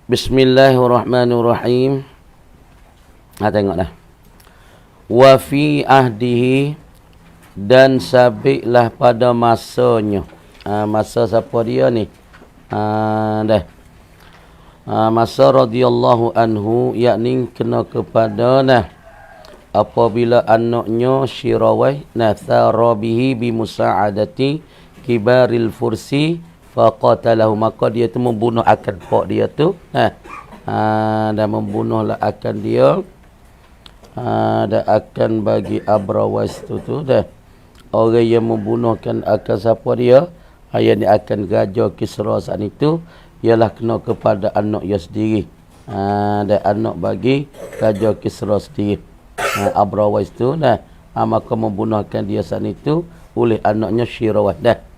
Bismillahirrahmanirrahim. Tengok dah. Wa fi ahdihi, dan sabiklah pada masanya. Masa siapa dia ni? Masa radhiyallahu anhu, yakni kena kepada apabila anaknya Syirawai nathara bihi bi musa'adati kibaril fursi faqatalahu, maka dia tu membunuh akan pak dia tu dan membunuhlah akan dia dan akan bagi Abrawais tu dah orang yang membunuhkan akan siapa dia, yang dia akan Raja Kisra saat itu ialah kena kepada anak dia sendiri, dan anak bagi Raja Kisra sendiri, Abrawais tu maka membunuhkan dia saat itu oleh anaknya Syirawah dah.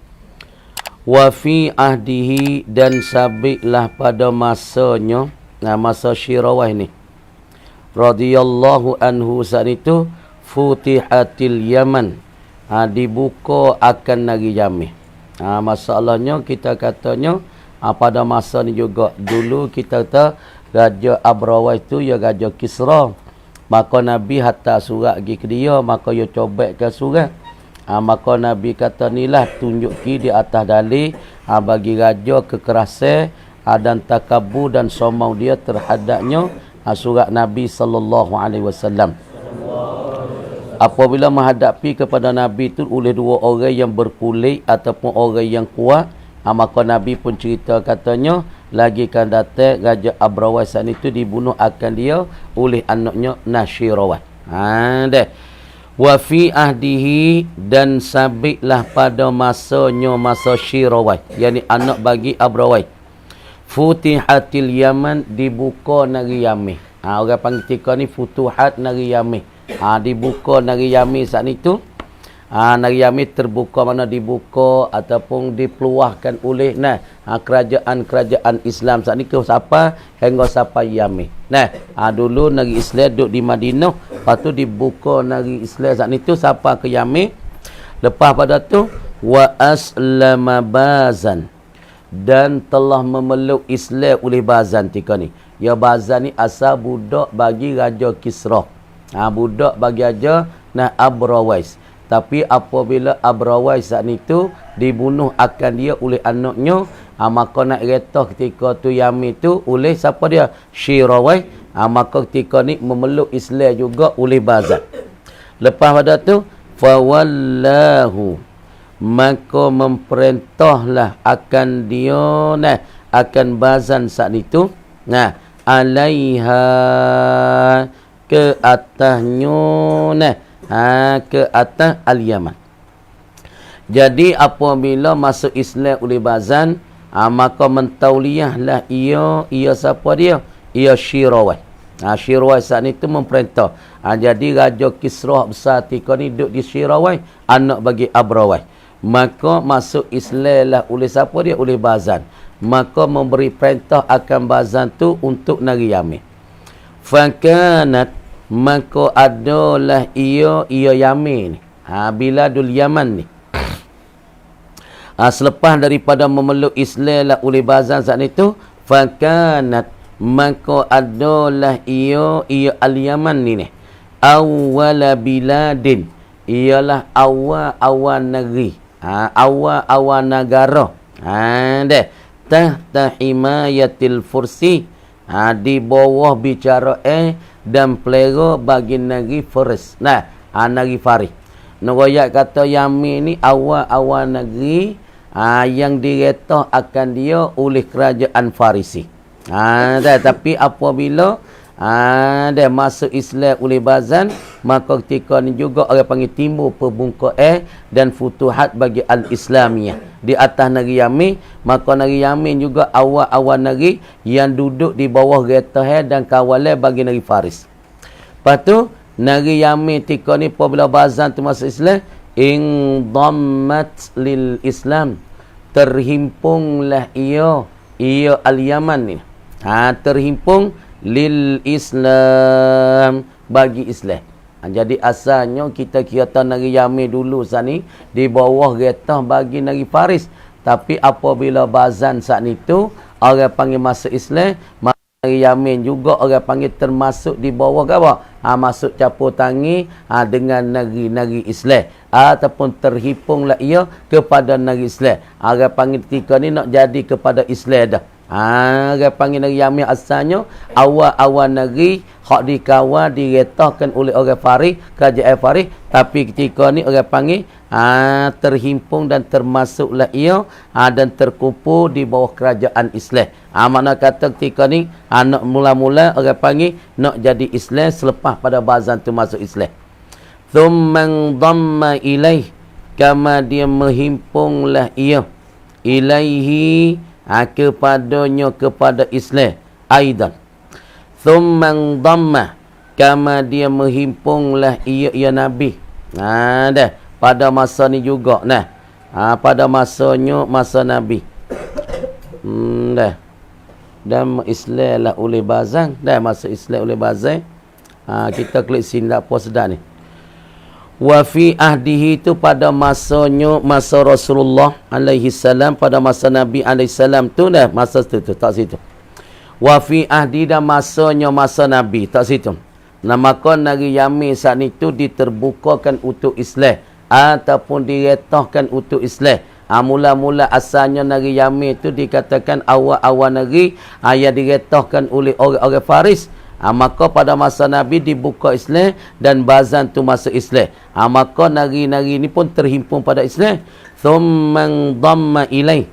Wa fi ahdihi, dan sabiklah pada masanya, masa Syirawah ni radhiyallahu anhu saat itu, futihatil Yaman, dibuka akan negeri Yaman. Masalahnya kita katanya pada masa ni juga dulu kita kata Raja Abrawais tu ya Raja Kisra, maka Nabi hantar surat pergi ke dia, maka dia cobekkan surat. Maka Nabi kata nilah tunjuki di atas dalil bagi raja kekerasan dan takabur dan sombong dia terhadapnya, surat Nabi sallallahu alaihi wasallam. Apabila menghadapi kepada Nabi itu oleh dua orang yang berkulit ataupun orang yang kuat, maka Nabi pun cerita katanya lagi kan datang Raja Abrawais itu dibunuh akan dia oleh anaknya Nasyirawah. Wa fi ahdihi, dan sabiklah pada masanya masa Syirawah, yakni anak bagi Abrawais, futihatil Yaman, dibuka negeri Yaman. Orang panggil ketika ni futuhat negeri Yaman. Dibuka negeri Yaman saat itu. Negeri Yaman terbuka, mana dibuka ataupun dipeluahkan oleh kerajaan-kerajaan Islam saat ni ke siapa? Hingga sampai Yaman. Dulu negeri Islam duduk di Madinah, lepas tu dibuka negeri Islam saat itu sampai ke Yaman. Lepas pada tu wa aslama Bazan, dan telah memeluk Islam oleh Bazan tika ni. Ya Bazan ni asal budak bagi Raja Kisra. Budak bagi Raja Abrawais. Tapi apabila Abrawais saat itu dibunuh akan dia oleh anaknya, maka nak retah ketika tu Yaman tu oleh siapa dia? Syirawah. Maka ketika ni memeluk Islam juga oleh Bazan. Lepas pada tu fawallahu, maka memperintahlah akan dia akan Bazan saat itu alaiha, ke atasnya ke atas Al-Yaman. Jadi apabila masuk Islam oleh Bazan, maka mentauliyahlah ia siapa dia? Ia Syirawah. Syirawah saat itu memerintah. Jadi Raja Kisra besar tika ni duduk di Syirawah, anak bagi Abrawais. Maka masuk Islam lah oleh siapa dia? Oleh Bazan. Maka memberi perintah akan Bazan tu untuk negeri Yaman. Fakanat, maka adalah ia Yaman ni, biladul Yaman ni. Selepas daripada memeluk Islam lah oleh Bazan saat itu, fakanat, maka adalah ia al-Yaman ni awwala biladin, ialah awal negeri, awal negara, tahta himayatil fursi, di bawah bicara dan pelera bagi negeri Fars. Negeri Faris. Nurayat kata Yaman ni awal negeri yang diretah akan dia oleh kerajaan Farisi. Tapi apabila dia masuk Islam oleh Bazan, maka ketika ni juga orang panggil timbul pembungkaan dan futuhat bagi al-Islamiyah di atas negeri Yaman. Maka negeri Yaman juga awal negeri yang duduk di bawah retah dan kawalan bagi negeri Faris. Lepas tu negeri Yaman ketika ni apabila Bazan tu masuk Islam, indammat lil Islam, terhimpunglah ia al-Yaman ni, terhimpung lil Islam, bagi Islam. Jadi asalnya kita kira negeri Yaman dulu saat ni di bawah retah bagi negeri Faris. Tapi apabila Bazan saat itu orang panggil masuk Islam. Negeri Yaman juga orang panggil termasuk di bawah apa? Masuk capur tangi dengan negeri-negeri Islam. Ataupun terhipunglah ia kepada negeri Islam. Orang panggil ketika ni nak jadi kepada Islam dah. Orang panggil negeri Yaman asalnya awal-awal negeri hak dikawal diretahkan oleh orang Faris, kerajaan Faris, tapi ketika ni orang panggil terhimpun dan termasuklah ia dan terkumpul di bawah kerajaan Islam. Makna kata ketika ni nak mula-mula orang panggil nak jadi Islam selepas pada bazan tu masuk Islam. Thumman dhamma ilaih, kama dia menghimpunlah ia ilaihi kepadanya kepada Islam aidan. Thumman dhamma, kama dia menghimpunlah ia Nabi. Dah pada masa ni juga nah. Pada masanya masa Nabi. Dah. Dan Islam lah oleh bazan, dah masuk Islam oleh bazan. Kita klik sini tak apa sedar ni. Wa fi ahdihi tu pada masanya masa Rasulullah alaihi salam, pada masa Nabi alaihi salam tu dah masa tu tak situ. Wa fi ahdi dan masanya masa Nabi tak situ. Namakan negeri Yaman saat itu diterbukakan untuk Islam ataupun diretahkan untuk Islam. Mula-mula asalnya negeri Yaman itu dikatakan awal-awal negeri yang diretahkan oleh orang-orang Faris. Maka pada masa Nabi dibuka Islam dan bazan tu masuk Islam. Maka negeri-negeri ini pun terhimpun pada Islam. Thumman dhamma ilaih,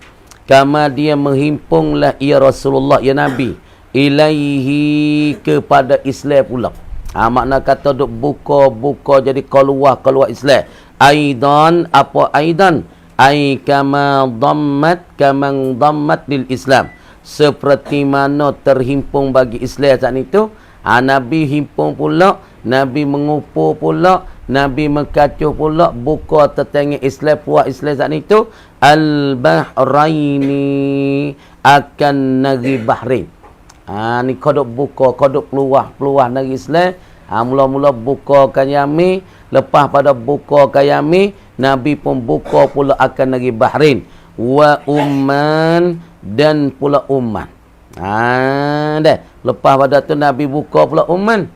kama dia menghimpunlah ia Rasulullah ya Nabi ilaihi kepada Islam pula. Makna kata duk buka jadi keluar Islam. Aidan apa aidan? Ai kama dhammat lil Islam. Seperti mana terhimpun bagi Islam saat itu, Nabi himpun pula, Nabi mengumpul pula, Nabi mengkacuh pula, buka tetangga Islam, puak Islam saat itu, Al-Bahraini, akan negeri Bahrain. Ni kodok buka, kodok peluah negeri Islam. Mula-mula buka kan Yaman, lepas pada buka kan Yaman, Nabi pun buka pula akan negeri Bahrain. Wa Umman, dan pula Umman. Dah. Lepas pada tu Nabi buka pula Umman.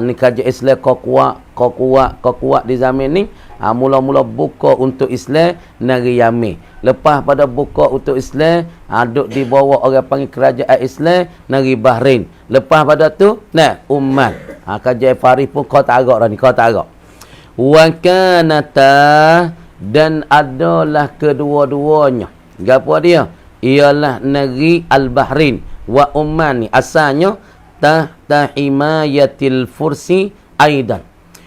Ni kajian Islam kau kuat di zaman ni. Mula-mula buka untuk Islam negeri Yaman. Lepas pada buka untuk Islam, duduk di bawah orang panggil kerajaan Islam negeri Bahrain. Lepas pada tu, Umman. Kajian Faris pun kau tak agak dah ni, kau tak agak. Wa kanata, dan adalah kedua-duanya. Gapo dia? Ialah negeri Al-Bahrain wa Umman ni asalnya tahta himayatil fursi aidan,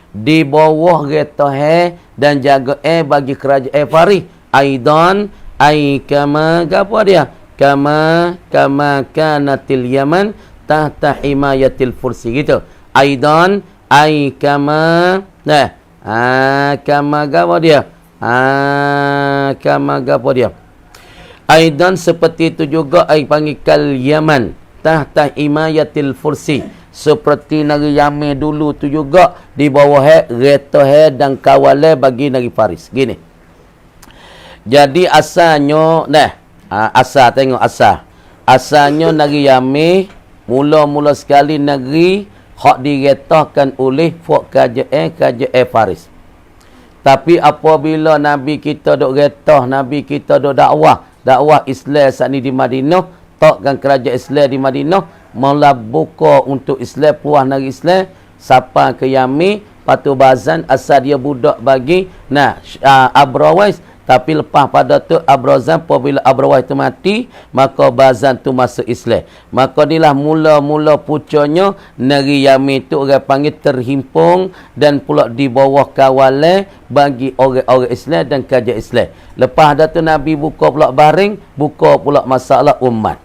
di bawah retah dan jaga bagi kerajaan Faris aidan, ai kama gapo dia? Kama kanatil Yaman tahta himayatil fursi gitu. Aidan ai kama kama gapo dia? Kama gapo dia? Aidan seperti itu juga panggil kal Yaman tahta himayatil fursi, seperti negeri Yaman dulu tu juga di bawah retah dan kawal bagi negeri Faris. Gini. Jadi asalnya asal tengok asal. Asalnya negeri Yaman mula-mula sekali negeri hak diretahkan oleh kerajaan Faris. Tapi apabila Nabi kita duk retah, Nabi kita duk dakwah Islam saat ni di Madinah, takkan kerajaan Islam di Madinah mula buka untuk Islam, puas negeri Islam sampai ke Yaman. Patu bazan asal dia budak bagi Abrawais, tapi lepas pada tu Abrazan, apabila Abrawais tu mati, maka bazan tu masuk Islam. Maka inilah mula-mula pucanya negeri Yaman tu orang panggil terhimpun dan pula di bawah kawalan bagi orang-orang Islam dan kerajaan Islam. Lepas dah tu Nabi buka pula Bahrain, buka pula masalah umat.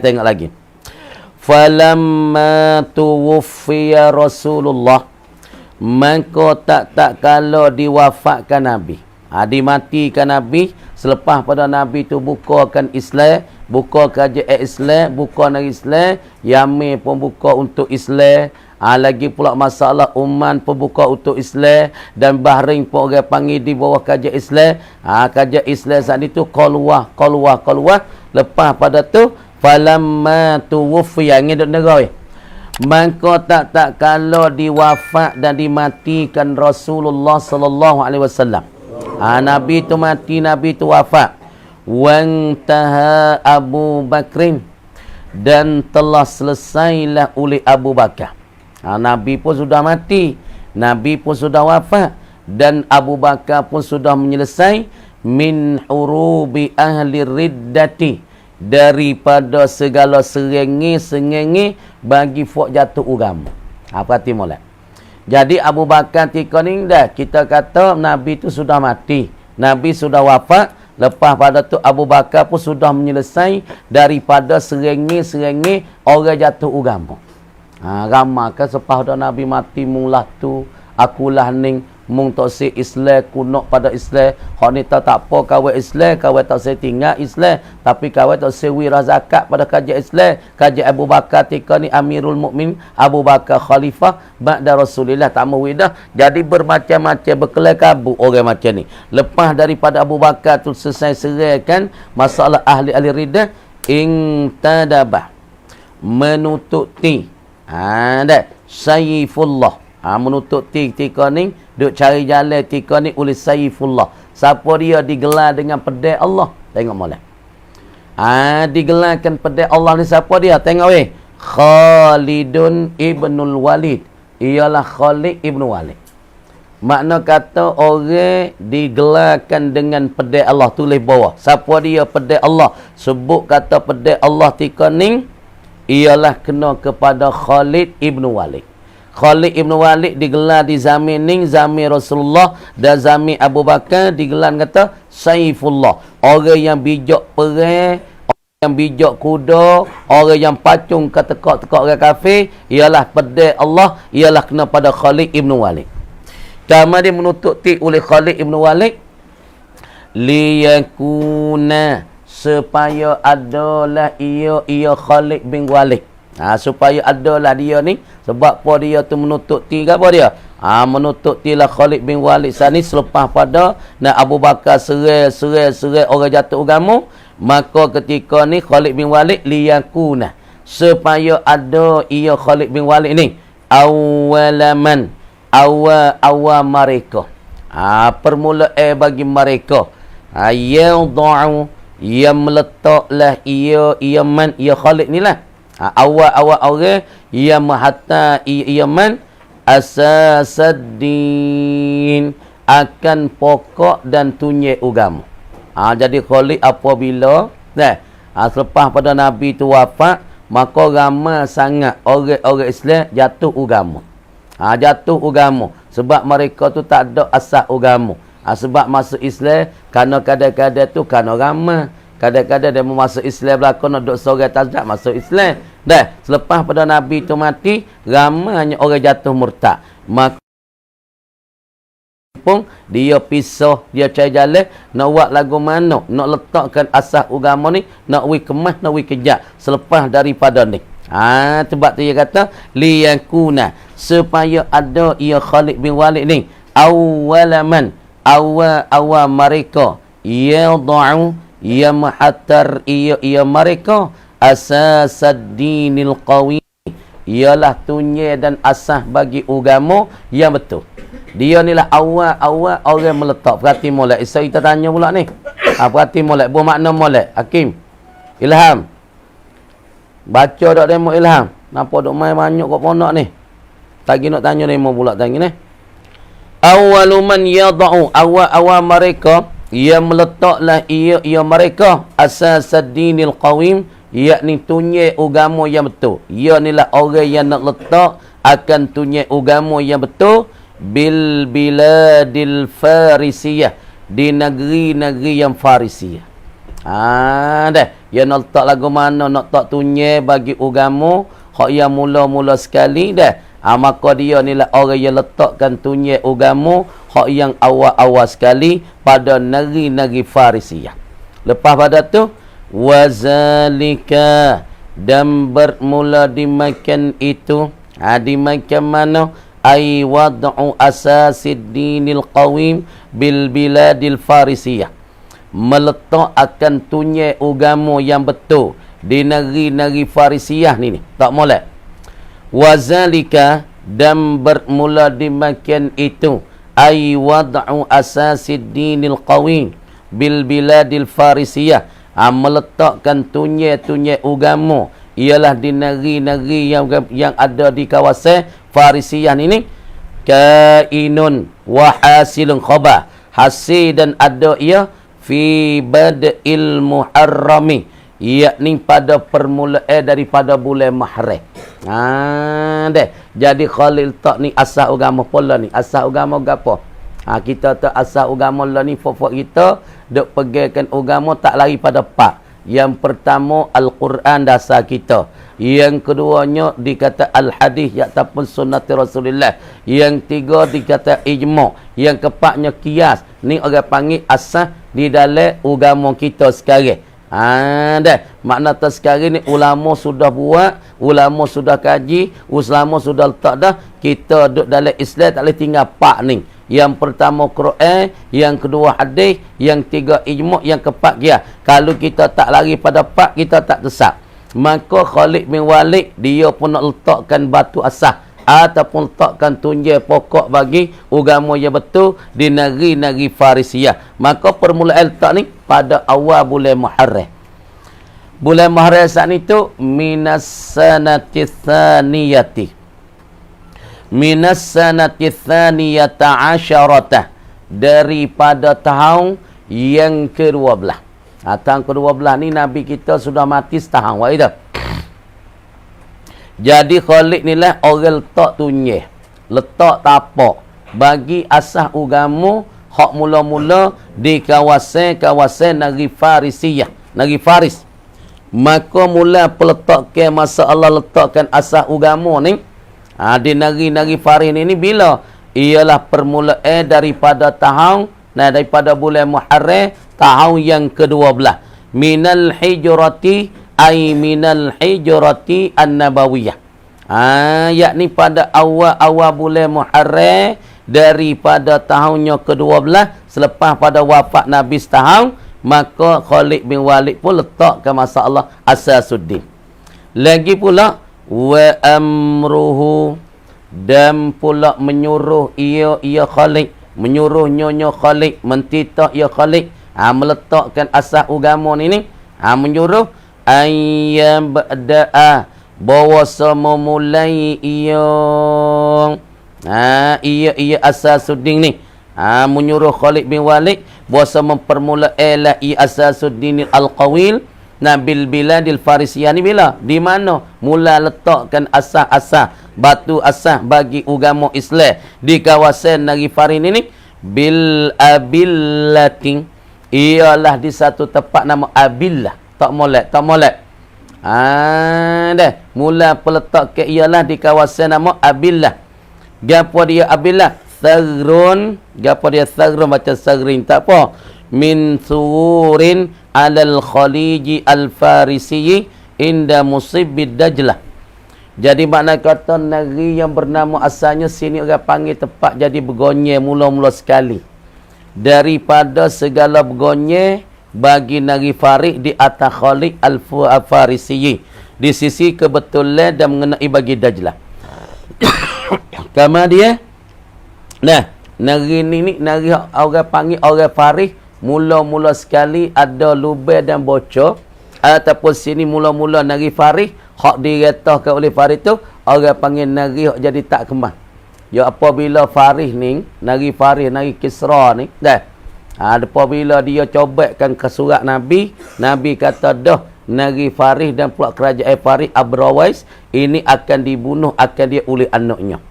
Tengok lagi. Falamma tuwfiya Rasulullah, maka tak kalau diwafatkan Nabi, dimatikan Nabi, selepas pada Nabi tu bukakan Islam, buka kerajaan Islam, buka negeri Islam, Yaman pun buka untuk Islam, lagi pula masalah Oman pun buka untuk Islam, dan Bahrain pun orang panggil di bawah kerajaan Islam. Kerajaan Islam saat itu keluar. Lepas pada tu falamma tuwfiya ngiduk negoi. Maka tak kalau diwafat dan dimatikan Rasulullah sallallahu alaihi wasallam. Nabi tu mati, Nabi tu wafat. Wantaha Abu Bakrin, dan telah selesailah oleh Abu Bakar. Nabi pun sudah mati, Nabi pun sudah wafat, dan Abu Bakar pun sudah menyelesai min hurubi ahli riddati, daripada segala serengi bagi fok jatuh agama. Perhati molek. Jadi Abu Bakar tika ni dah kita kata Nabi tu sudah mati, Nabi sudah wafat, lepas pada tu Abu Bakar pun sudah menyelesai daripada serengi orang jatuh agama. Ramai kan sepah dah Nabi mati mulah tu akulah ning mung tak se Islam kunok pada Islam. Hak ni tak apa kawai Islam, kawai tak se tinggal Islam, tapi kawai tak se wirah zakat pada kajian Islam. Kajian Abu Bakar tika ni Amirul Mukmin, Abu Bakar khalifah ba'da Rasulillah, tak mau widah. Jadi bermacam-macam berkelai kabu orang macam ni. Lepas daripada Abu Bakar tu selesai seraikan masalah ahli-ahli riddah, intadabah menutup ti. Dah Saifullah. Menutup tika ni duk cari jalan tika ni oleh Saifullah. Siapa dia digelar dengan pedai Allah? Tengok molek. Digelarkan pedai Allah ni siapa dia? Tengok weh. Khalidun ibnul Walid. Ialah Khalid ibn Walid. Makna kata orang digelarkan dengan pedai Allah, tulis bawah. Siapa dia pedai Allah? Sebut kata pedai Allah tika ni ialah kena kepada Khalid ibn Walid. Khalid ibn Walid digelar di zaman ni, zaman Rasulullah, dan zaman Abu Bakar digelar kata Saifullah. Orang yang bijak perang, orang yang bijak kuda, orang yang pacung ke tekak-tekak orang kafir, ialah pedai Allah, ialah kena pada Khalid ibn Walid. Kemudian menutup ti oleh Khalid ibn Walid liyakuna, supaya adalah ia Khalid bin Walid. Supaya adalah dia ni, sebab apa dia tu menutup ti apa dia? Menutup ti lah Khalid bin Walid sani selepas pada Abu Bakar serai orang jatuh agama. Maka ketika ni Khalid bin Walid liyakuna, supaya ada ia Khalid bin Walid ni awalaman, awal mereka, permulaan bagi mereka, yadau, ia meletaklah ia man, ia Khalid ni lah, awal orang yang hatta Yaman asasaddin, akan pokok dan tunjuk agama. Jadi Khalid apabila selepas pada Nabi tu wafat, maka ramai sangat orang Islam jatuh agama. Jatuh agama sebab mereka tu tak ada asas agama. Sebab masuk Islam kerana kadang-kadang tu kerana ramai. Kadang-kadang dia masuk Islam belakang nak duduk seorang tak masuk Islam. Dah, selepas pada Nabi tu mati, ramainya orang jatuh murtad. Maka pun dia pisah, dia cari jalan nak buat lagu mana, nak letakkan asas agama ni, nak kemas, nak kejap selepas daripada ni. Sebab tu dia kata liyakuna, supaya ada ia Khalid bin Walid ni awalaman, awal mereka yadau, ia mahatar ia mereka asasaddinil qawi, ialah tunye dan asas bagi agama yang betul. Dia ni lah awal orang meletak. Perhati molek. Kita tanya pula ni. Perhati molek. Bermakna molek. Hakim. Ilham. Baca tak demo Ilham. Nampak duk main banyak kat pondok ni. Tagi nak tanya demo pula tadi ni. Awaluman yadau, awal mereka, ia meletaklah ia mereka asasaddinil qawim, yakni tunye agama yang betul. Ia ni lah orang yang nak letak akan tunye agama yang betul bil biladil farisiyah, di negeri-negeri yang Farisiyah. Dah, dia nak letak lagu mana nak tak tunye bagi agama hak yang mula-mula sekali dah. Maka dia ni lah orang yang letakkan tunye agama hak yang awal-awal sekali pada negeri-negeri Farisiyah. Lepas pada tu wazalika, dan bermula dimakan itu, dimakan mana? Ay wad'u asasiddinil qawim bil biladil Farisiyah, meletak akan tunye agama yang betul di negeri-negeri Farisiyah ni tak molek. Wazalika, dan bermula demikian itu, ay wad'u asasid dinil qawim bil biladil Farisiyah, meletakkan tunye-tunye agama ialah di negeri-negeri yang ada di kawasan Farisiyah ini, kainun wa hasilun khabar, hasil dan ada ia fi bad'il muharrami, yakni pada permulaan daripada bulan Muharram. Deh. Jadi Khalil tak ni asal agama pula ni. Asal agama gapo? Kita tu asal agama lah ni fofok kita dok pegangkan agama tak lari pada pak. Yang pertama Al-Quran dasar kita. Yang keduanya dikata Al-Hadis ataupun sunnat Rasulullah. Yang tiga dikata ijma'. Yang keempatnya qiyas. Ni orang panggil asal di dalam agama kita sekarang. Dah. Makna tak sekarang ni ulama sudah buat, ulama sudah kaji, ulama sudah letak dah. Kita duduk dalam Islam tak boleh tinggal pak ni. Yang pertama Quran, yang kedua hadis, yang tiga ijma', yang keempat qiyas. Kalau kita tak lari pada pak, kita tak tersap. Maka Khalid bin Walid dia pun nak letakkan batu asas ataupun letakkan tunjai pokok bagi agama yang betul di negeri-negeri Farisiyah. Maka permulaan letak ni pada awal bulan Muharram. Bulan Muharram saat itu minas sanati tsaniyati. Minas sanati tsaniyata asyarata, daripada tahun yang ke-12. Tahun ke-12 ni Nabi kita sudah mati setahun. Wah itu. Jadi Khalid ni lah orang letak tunyeh, letak tapak bagi asas agama hak mula-mula di kawasan negeri Farisiyah, negeri Faris. Maka mula peletakkan masa Allah letakkan asas agama ni di negeri-negeri Faris ni bila? Ialah permulaan daripada tahun, daripada bulan Muharram tahun yang ke-12. Minal hijrati ay minal hijrati an-nabawiyah. Yakni pada awal-awal bulan Muharram daripada tahunnya ke-12 selepas pada wafat Nabi setahun, maka Khalid bin Walid pun letakkan masa Allah Asasuddin. Lagi pula wa amruhu, dan pula menyuruh ia Khalid, menyuruh nyonya Khalid, mentitah ia Khalid meletakkan asas agama ni menyuruh ayyam ba'da'a, bahawa memulai ia Asasuddin ni, menyuruh Khalid bin Walid bahawa mempermulailah ia Asasuddin al-Qawil nabil biladil Farisiyah ni bila? Di mana? Mula letakkan asas-asas, batu asas bagi agama Islam di kawasan negeri Faris ni bil abillatin, ialah di satu tempat nama Abillah. Tak molek. Dah. Mula peletak ke ialah di kawasan nama Abillah. Gapo dia Abillah? Thagrun. Gapo dia Thagrun? Macam Sagrin. Tak apa. Min surin alal khaliji al-farisiyi inda musibid dajlah. Jadi makna kata negeri yang bernama asalnya sini orang panggil tempat jadi bergonyeh mula-mula sekali. Daripada segala bergonyeh bagi negeri Faris di atas Khalid al-Farisiyi di sisi kebetulan dan mengenai bagi Dajlah. Kama dia negeri ni negeri orang panggil orang Faris mula-mula sekali ada lubang dan bocor, ataupun sini mula-mula negeri Faris hak diretahkan oleh Faris tu orang panggil negeri hak jadi tak kemas. Ya apabila Faris ni negeri Faris, negeri Kisra ni apabila dia cobatkan ke surat Nabi, Nabi kata dah negeri Faris dan pula kerajaan Faris Abrawais ini akan dibunuh akan dia oleh anaknya.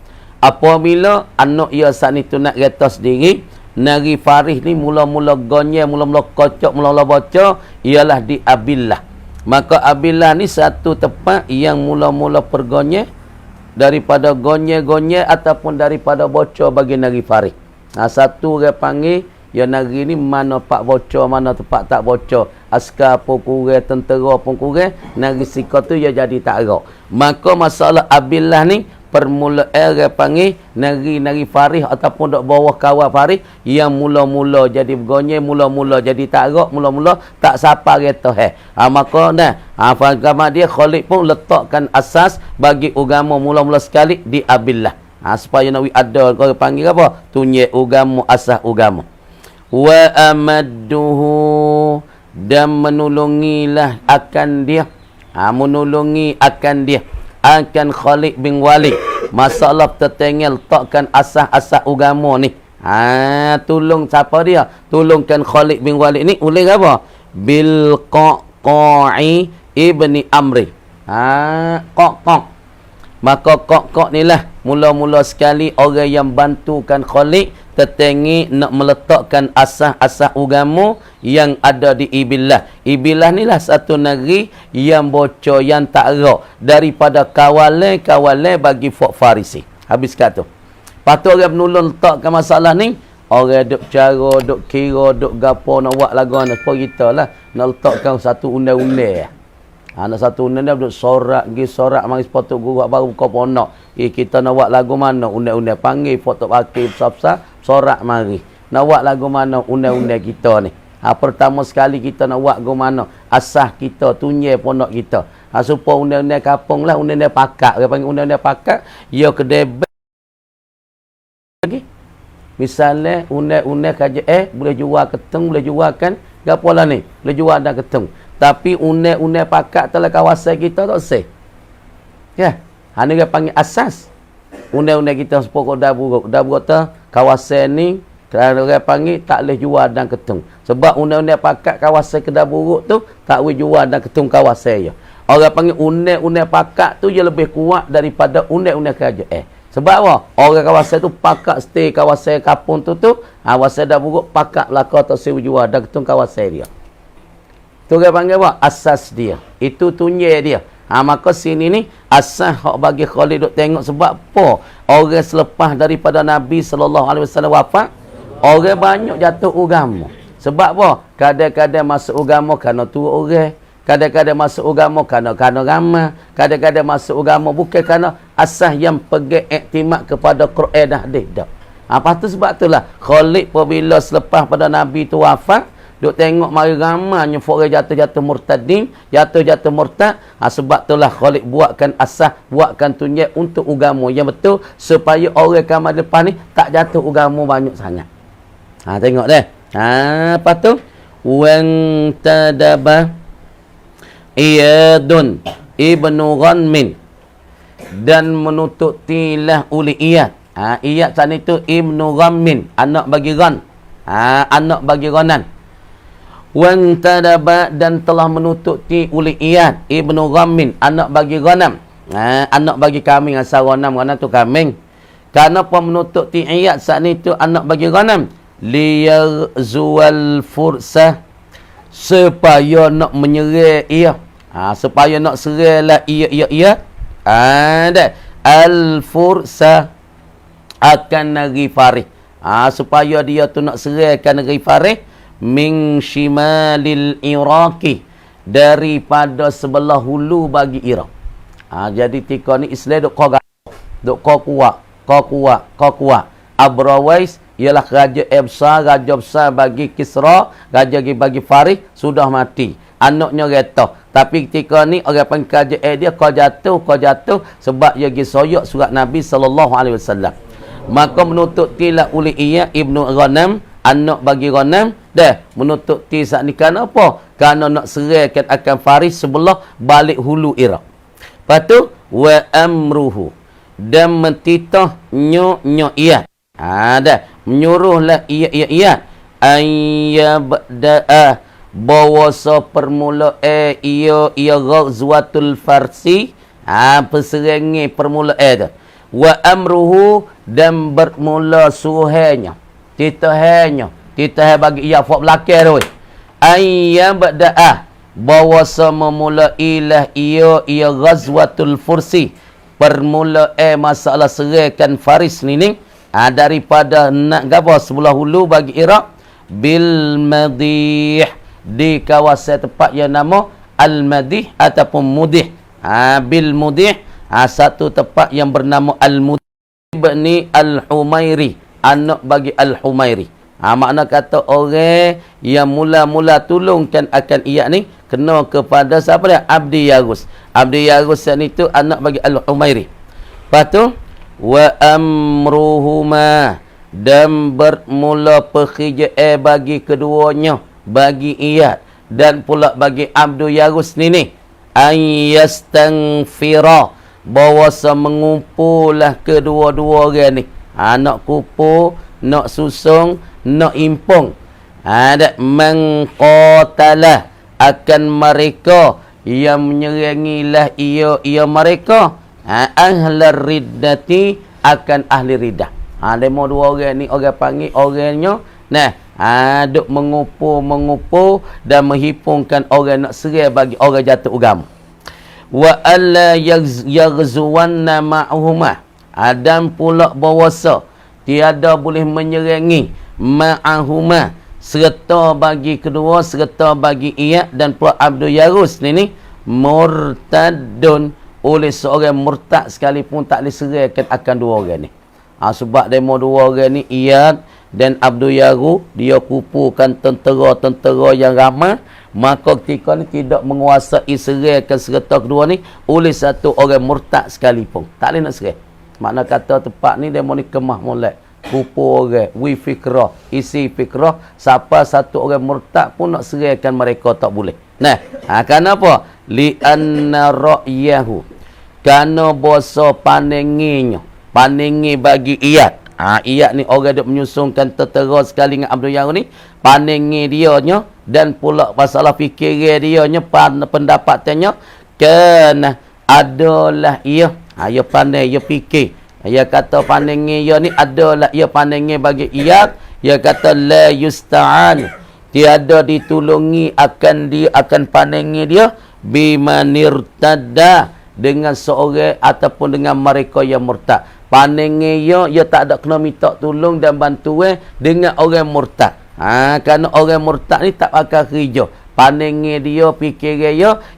Apabila anak ia saat itu nak reta sendiri, negeri Faris ni mula-mula gonyeh, mula-mula kocok, mula-mula bocor ialah di Abillah. Maka Abillah ni satu tempat yang mula-mula pergonyeh daripada gonyeh-gonyeh ataupun daripada bocor bagi negeri Faris. Satu orang panggil ya negeri ni mana pak bocor, mana tempat tak bocor. Askar pun kurang, tentera pun kurang. Negeri Sika tu ya jadi tak ada. Maka masalah Abillah ni permulaan orang panggil nari farih ataupun dok bawah kawal farih yang mula-mula jadi bergonye, mula-mula jadi tak gerak, mula-mula tak sapa kereta maka agama dia Khalid pun letakkan asas bagi agama mula-mula sekali di abillah supaya nak ada orang panggil apa tunyek agama asas agama wa amadduhu dan menolongilah akan dia menolongi akan dia akan Khalid bin Walid masalah tertengel takkan asas-asas agama ni tolong siapa dia tolongkan Khalid bin Walid ni oleh apa bil Qaqai ibni Amri Qaq maka Qaq ni lah mula-mula sekali orang yang bantukan Khalid tertengi nak meletakkan asas-asas agama yang ada di Ibillah. Ibillah ni lah satu negeri yang bocor, yang tak erak daripada kawalan-kawalan bagi Fok Farisi. Habis kata. Patut orang menolong letakkan masalah ni, orang duk cara, duk kira, duk gapo nak buat lagu mana apa kita lah nak letakkan satu undang-undang. Nak satu undang-undang duk sorak, mari sepatut guru baru buka ponok. Kita nak buat lagu mana undang-undang panggil foto pakai besar-besar sorak mari. Nak buat lagu mana undang-undang kita ni. Pertama sekali kita nak buat lagu mana asah kita, tunyai pondok kita. Supaya undang-undang kampung lah, undang-undang pakak. Dia panggil undang-undang pakak, ia kedebet lagi. Misalnya undang-undang kajian boleh jual keteng, boleh jual kan gapo lah ni, boleh jual dan keteng. Tapi undang-undang pakak telah kawasan kita tak sah. Ya. Ini dia panggil asas. Undang-undang kita sepokok dah buruk. Dah buruk tu, kawasan ni, kalau orang panggil, tak boleh jual dan ketung. Sebab undang-undang pakat kawasan kedai buruk tu, tak boleh jual dan ketung kawasan je. Orang panggil undang-undang pakat tu, dia lebih kuat daripada undang-undang kerajaan. Sebab apa? Orang kawasan tu, pakat stay kawasan kampung tu, kawasan dah buruk, pakat belakang tak boleh jual dan ketung kawasan dia. Tu orang panggil apa? Asas dia. Itu tunyai dia. Maka sini ni asas hak bagi Khalid duk tengok sebab apa orang selepas daripada Nabi SAW wafat orang banyak jatuh agama. Sebab apa? Kadang-kadang masuk agama kerana tua orang, kadang-kadang masuk agama kerana ramai, kadang-kadang masuk agama bukan kerana asas yang pegang iktimat kepada Quran dan hadis dak. Lepas tu sebab itulah Khalid apabila selepas pada Nabi tu wafat duk tengok mari ramanya orang jatuh-jatuh murtadin, jatuh-jatuh murtad. Sebab itulah Khalid buatkan asas, buatkan tunyai untuk agama yang betul supaya orang kamar depan ni tak jatuh agama banyak sangat. Tengok deh. Apa tu? Wan tadaba Iyadun ibnu Ghanmin dan menutup tilah uli Iyad. Iyad sana itu ibnu Ghanmin, anak bagi Ghan. Anak bagi Ghanan. Wan tadaba dan telah menutup ti uli Iyad ibnu Ghammin, anak bagi Ghanam. Anak bagi kambing asal Ghanam tu kambing. Kenapa menutup ti Iyad saat ni tu anak bagi Ghanam? Liyarzual fursah, supaya nak menyerah ia. Supaya nak serahlah ia. Ada al fursah akan negeri Farih. Supaya dia tu nak serahkan negeri Farih min shimalil Iraqi, daripada sebelah hulu bagi Iraq. Jadi tika ni Islam duk kuat. Abrawais ialah raja besar bagi Kisra, raja bagi Farih sudah mati. Anaknya retah. Tapi ketika ni orang panggil kerajaan dia kau jatuh sebab dia pergi soyak surat Nabi SAW. Maka menutup tilah uli Iyad ibnu Ghanam, anak bagi Ghanam, dah menutup ti saat ni kerana apa? Kerana nak serahkan akan Faris sebelah balik hulu Iraq. Lepas tu wa amruhu, dan mentitah nyo Iyad. Dah menyuruhlah Iyad ayyabda'a, bawasa permula ia ghazwatul Farsi, perserangan permula tu. Wa amruhu, dan bermula suruhannya, titahnya bagi ia fak belakang tu. Ayyabda'a, bawasa memulailah ia ghazwatul Fursi, permula masalah serahkan Faris ni daripada nak gapo sebelah hulu bagi Iraq bil Madih, di kawasan tempat yang nama Al Madih ataupun Mudih. Bil Mudih Satu tempat yang bernama Al-Mutibni Al-Humairi, anak bagi Al-Humairi. Makna kata orang yang mula-mula tolongkan akan ia ni kena kepada siapa dia? Abdi Yarus. Abdi Yarus ni tu anak bagi Al-Humairi. Lepas tu wa amruhuma, dan bermula pekerjaan bagi keduanya, bagi ia dan pula bagi Abdi Yarus ni ayyastanfira, bahawasa mengumpullah kedua-dua orang ni. Nak kumpul, nak susung, nak impung. Ada mengqatalah, akan mereka yang menyerangilah ia mereka, ahli riddati, akan ahli riddah. Demo dua orang ni orang panggil orangnya duk mengumpul dan menghipungkan orang nak serai bagi orang jatuh agama. Wa alla yaghzuwanna ma'huma, dan pula bahawasa tiada boleh menyerangi ma'ahuma, serta bagi kedua, serta bagi ia dan pula Abdul Yarus ni murtadun, oleh seorang murtad sekalipun tak boleh serahkan akan dua orang ni. Sebab demo dua orang ni Iyad dan Abdul Yarus, dia kumpulkan tentera-tentera yang ramai, maka ketika ni tidak menguasai serahkan serta kedua ni oleh satu orang murtad sekalipun. Tak boleh nak serah. Makna kata tempat ni demo ni kemah molek. Kumpul orang, wi fikrah, isi fikrah, siapa satu orang murtad pun nak serahkan mereka tak boleh. Kenapa? Li'anna ra'yahu, kerana bosa panenginya, panengi bagi Iyad. Iyad ni orang duk menyusungkan tentera sekali dengan Abdul Yarus ni, panengi dianya dan pula masalah fikiran dianya, pendapatannya, kena adalah ia. Ia pandai, ia fikir. Ia kata panengi ia ni adalah ia panengi bagi Iyad. Ia kata la yusta'an, tiada ditolongi akan dia, akan panengi dia, bimanirtadda, dengan seorang ataupun dengan mereka yang murtad. Panengi ia tak ada kena minta tolong dan bantuan dengan orang murtad. Kerana orang murtad ni tak pakai kerja. Panengi dia, fikir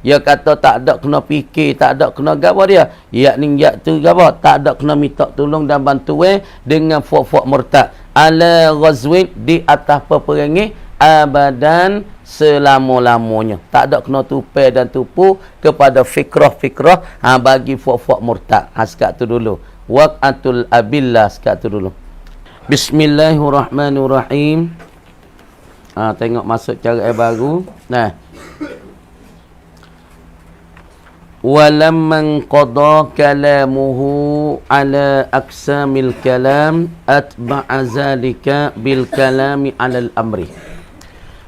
dia kata tak ada kena fikir, tak ada kena gapo dia. Yakni tu gapo, tak ada kena minta tolong dan bantuan dengan fok-fok murtad. Ala ghazwin, di atas peperangan, abadan, selama-lamanya. Tak ada kena tupai dan tupu kepada fikrah-fikrah bagi fok-fok murtad. Sekat tu dulu. Waqatul abillah, sekat tu dulu. Bismillahirrahmanirrahim. Tengok masuk cara baru. Walamman qada kalamuhu ala aqsamil kalam atba'a zalika bil kalami ala al-amri.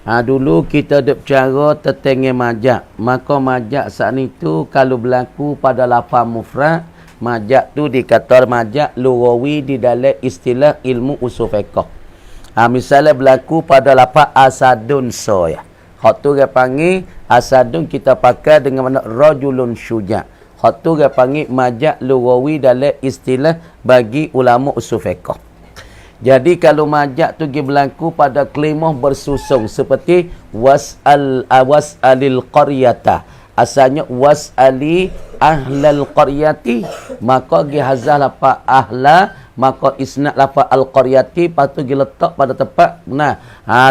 Dulu kita ada bercara tentang majak. Maka majak saat itu kalau berlaku pada lafaz mufrad, majak tu dikata majak lughawi di dalam istilah ilmu usul fiqh. Misalnya berlaku pada lafaz asadun soya. Hak tu dia panggil asadun, kita pakai dengan makna rajulun syuja'. Hak tu dia panggil majak lughawi dalam istilah bagi ulama usul fiqh. Jadi kalau majak tu dia berlaku pada kelimah bersusung seperti was'alil qaryata. Asalnya was'ali ahlal qaryati, maka dia hazah lafaz ahla, maka isnad lafaz al-qaryati, patut diletak pada tempat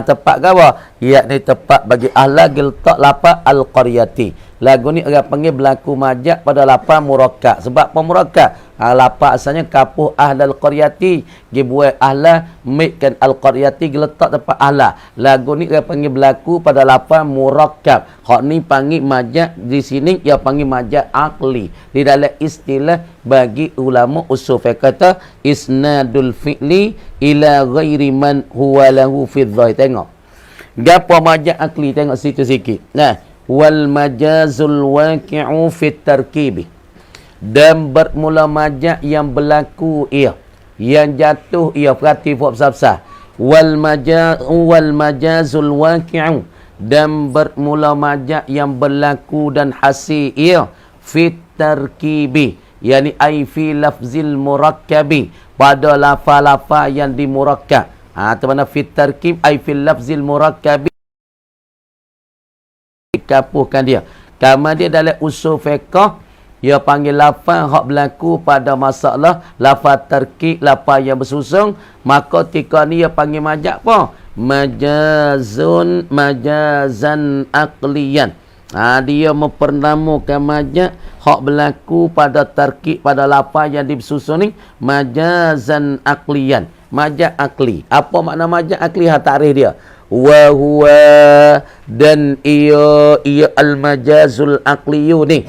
tempat apa? Yakni tempat bagi ahla diletak lafaz al-qaryati. Lagu ni orang panggil berlaku majak pada lafaz murakkab. Sebab apa murakkab? Lafaz asalnya kapuh ahlal qaryati, dibuat ahla, mikkan al-qaryati, diletak tempat ahla. Lagu ni orang panggil berlaku pada lafaz murakkab. Hak ni panggil majak, di sini ia panggil majak aqli. Di dalam istilah bagi ulama usul fiqh kata isnadul fi'li ila ghairi man huwa lahu fi dhahir. Tengok gapo majak akli, tengok situ sikit. Wal majazul waqi'u fit tarkibi, dan bermula majak yang berlaku ia, yang jatuh ia, perhati buat besar-besar. Wal majazul waqi'u, dan bermula majak yang berlaku dan hasil ia, fit tarkibi, yani ai fi lafzil murakkabi, pada lafaz-lafaz yang dimurakkab. Tu mana fit tarkib ai fil lafzil murakkabi, kapuhkan dia. Kama dia dalam usul fiqh Ia panggil lafaz hak berlaku pada masalah lafaz tarkib, lafaz yang bersusung, maka tika ni ia panggil majaz apa? Majazan aqliyan. Dia mempernamukan majaz hak berlaku pada tarkib, pada lafaz yang disusun ni majazan aqliyan. Majaz akli. Apa makna majaz akli? Takrif dia. Wa huwa, dan ia al-majazul aqliyu ni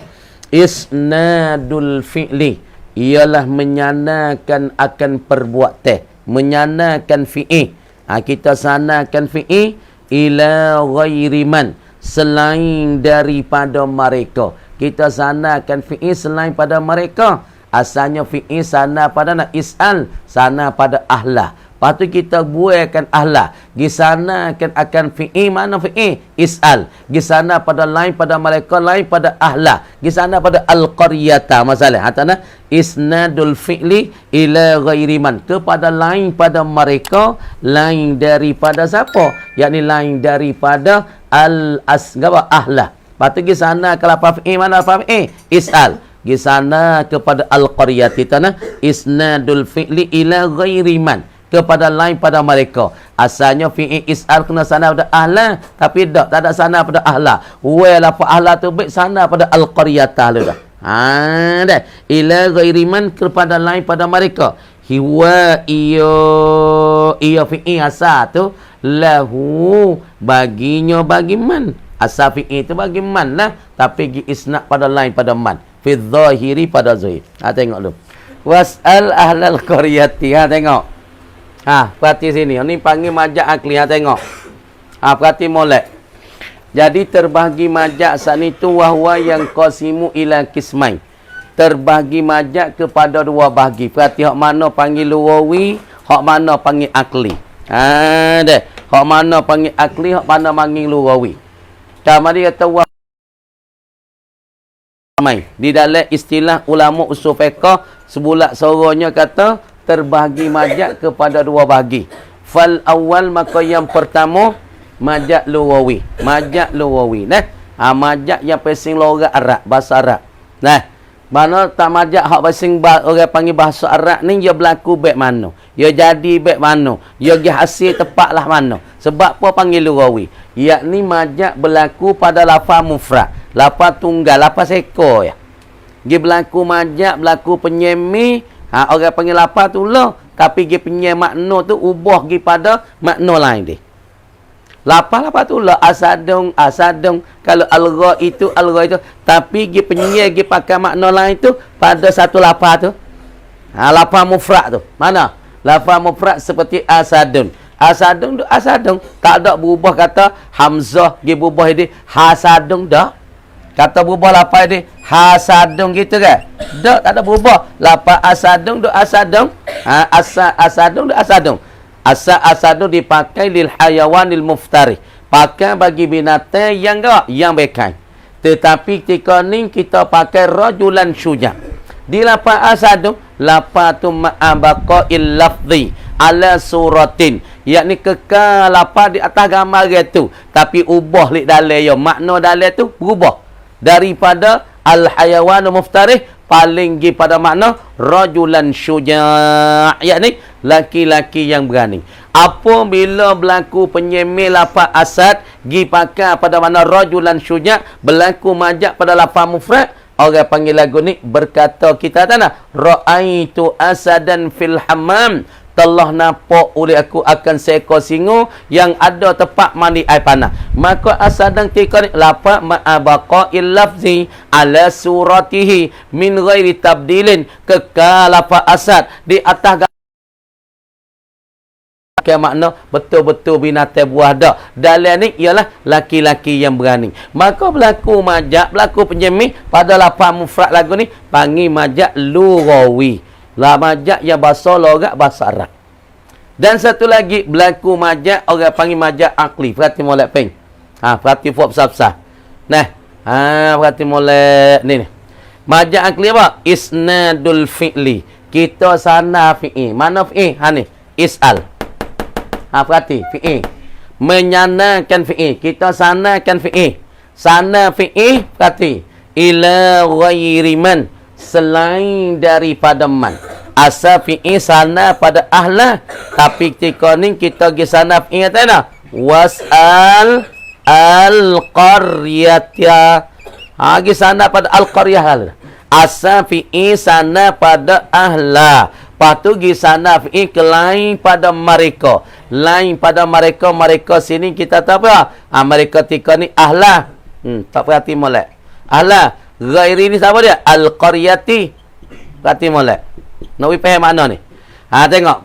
isnadul fi'li, ialah menyanakan akan perbuatan, menyanakan fi'i. Kita sanakan fi'i ila ghairi man, selain daripada mereka. Kita sanakan fi'i selain pada mereka. Asalnya fi'i sana pada nak is'al, sana pada ahlah. Lepas tu kita buatkan ahlah. Di sana akan fi'i, mana fi'i? Is'al. Di sana pada lain pada mereka, lain pada ahlah. Di sana pada al-qaryata. Masalah. Hatana isnadul fi'li ila ghairi man. Kepada lain pada mereka, lain daripada siapa? Yakni lain daripada ahlah. Lepas tu di sana kalau apa fi'i, mana apa fi'i? Is'al. Di sana kepada al-qaryati. Tanah isnadul fi'li ila ghairi man, kepada lain pada mereka. Asalnya fi'i is'al kena sana pada ahla, tapi tak ada sana pada ahla. Wala apa ahla tu baik sana pada al-qaryatah lu dah. Dah. Ila ghairi man, kepada lain pada mereka. Hiwa iyo fi'i asal tu lahu, baginya bagi man. Asal fi'i tu bagi man lah, tapi gi isnad pada lain pada man. Fi dhahiri, pada zahir. Tengok dulu. Was'al ahlal qaryati. Tengok. Perhati sini. Ini panggil majaz akli. Tengok. Perhati molek. Jadi terbagi majaz saat itu wahwa yang qasimu ila kismain. Terbagi majaz kepada dua bahagi. Perhati hak mana panggil luwawi, hak mana panggil akli. Deh. Hak mana panggil akli, hak mana panggil luwawi. Kamari kata wahwa di dalam istilah ulama usul fiqh, sebulat sorongnya kata terbahagi majaz kepada dua bahagi. Fal awal, maka yang pertama majaz luwawi. Majaz luwawi. Majaz yang pasing logat Arab, bahasa Arab. Mana tak majaz hak pasing orang panggil bahasa Arab ni, dia berlaku baik mana, dia jadi baik mana, dia hasil tepatlah mana. Sebab apa panggil luwawi? Yakni majaz berlaku pada lafaz mufrad, lafaz tunggal, lafaz ekor ya. Dia berlaku majaz, berlaku penyemi. Orang panggil lafaz tu lah, tapi dia punya makna tu ubah pergi pada makna lain dia. Lafaz tu lah asadung. Kalau algha itu, tapi dia punya dia pakai makna lain tu pada satu lafaz tu. Lafaz mufrad tu. Mana? Lafaz mufrad seperti asadun. Asadung. Tak ada berubah kata hamzah, dia berubah dia hasadung dah. Kata berubah lafaz dia hasadung gitu kan? Tak ada berubah. Lafaz asadung do asadung. Asadung do asadung. Asadung dipakai lil hayawanil muftari. Pakai bagi binatang yang bekai. Tetapi ketika ni kita pakai rajulan syuja. Di lafaz asadung, lafaz tu ma'abaqa'il lafzi ala suratin, yakni kekal lafaz di atas gambar itu, tapi ubah li dalam yo, makna dalam tu berubah daripada al-hayawan muftarih paling gi pada makna rajulan syuja', yakni laki-laki yang berani. Apabila berlaku penyemil lafaz asad gi pakai pada makna rajulan syuja', berlaku majaz pada lafaz mufrad, orang panggil lagu ni berkata kita tanah ra'aitu asadan fil hammam, telah nampak oleh aku akan seekor singa yang ada tempat mandi air panas. Maka asadang tika ni lafaz ma'abaqa'il lafzi ala suratihi min ghairi tabdilin, kekal lafaz asad di atas ke makna betul-betul binatang buah dah. Dalam ni ialah laki-laki yang berani. Maka berlaku majaz, berlaku penyemih pada lafaz mufrad lagu ni panggil majaz lughawi. La majaz yang bahasa logat bahasa Arab. Dan satu lagi berlaku majaz orang panggil majaz akli. Perhati molek peng. Perhati buat besar-besar. Perhati molek ni. Majaz akli apa? Isnadul fi'li. Kita sana fi'i. Mana fi'i? Ni. Is'al. Perhati fi'i. Menyanakan fi'i. Kita sanakan fi'i. Sana fi'i. Perhati. ila ghairi man, selain daripada man. Asal fi'i sana pada ahla, tapi ketika ni kita pergi sana fi'i kata was'al al-qaryata. Pergi sana pada al-qaryah. Asal fi'i sana pada ahla. Lepas tu pergi sana fi'i ke lain pada mereka. Lain pada mereka. Mereka sini kita tahu apa? Mereka ketika ni ahla. Tak perhati molek. Ahla. Ghairi ni siapa dia? Al-qaryati. Perhati molek. Nak faham makna ni? Tengok.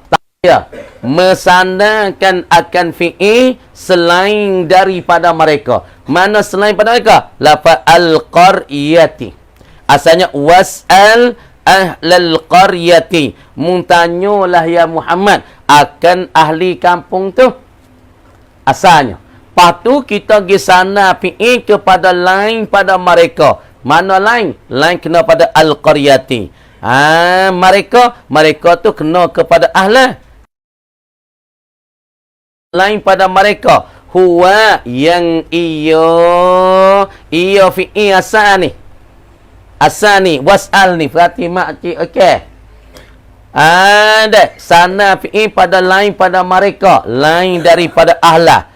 Ya. Mesandarkan akan fi'i selain daripada mereka. Mana selain pada mereka? Lafaz al-qaryati. Asalnya was'al ahlal qaryati. Muntanyolah ya Muhammad akan ahli kampung tu. Asalnya. Lepas tu kita pergi sana fi'i kepada lain pada mereka. Mana lain? Lain kena pada al-qaryati. Mereka tu kena kepada ahla. Lain pada mereka. Huwa yang iyo fi'i asal ni. Asal ni. Was'al ni. Perhati makcik. Okey. Ada. Sana fi'i pada lain pada mereka. Lain daripada ahla.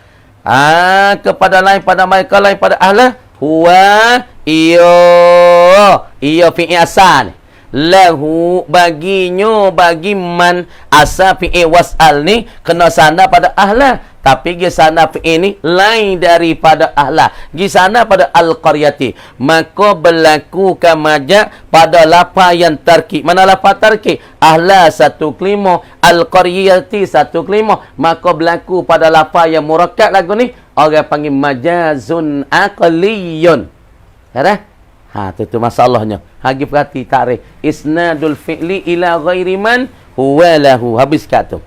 Kepada lain pada mereka. Lain pada ahla. Huwa iyo fi'i asal ni. Lahu baginyo bagi man asal fi'i was'al ni kena sana pada ahla, tapi gi sana fi'i ni lain daripada ahla, gi sana pada al-qaryati, maka berlaku kamajak pada lafaz yang tarkib. Mana lafaz tarkib? Ahla satu kelima, al-qaryati satu kelima, maka berlaku pada lafaz yang murakkab lagu ni orang panggil majazun aqliyun. Ya. Itu masalahnya. Hagi perhati tarikh. Isnadul fi'li ila ghairi man huwa lahu. Habis kata.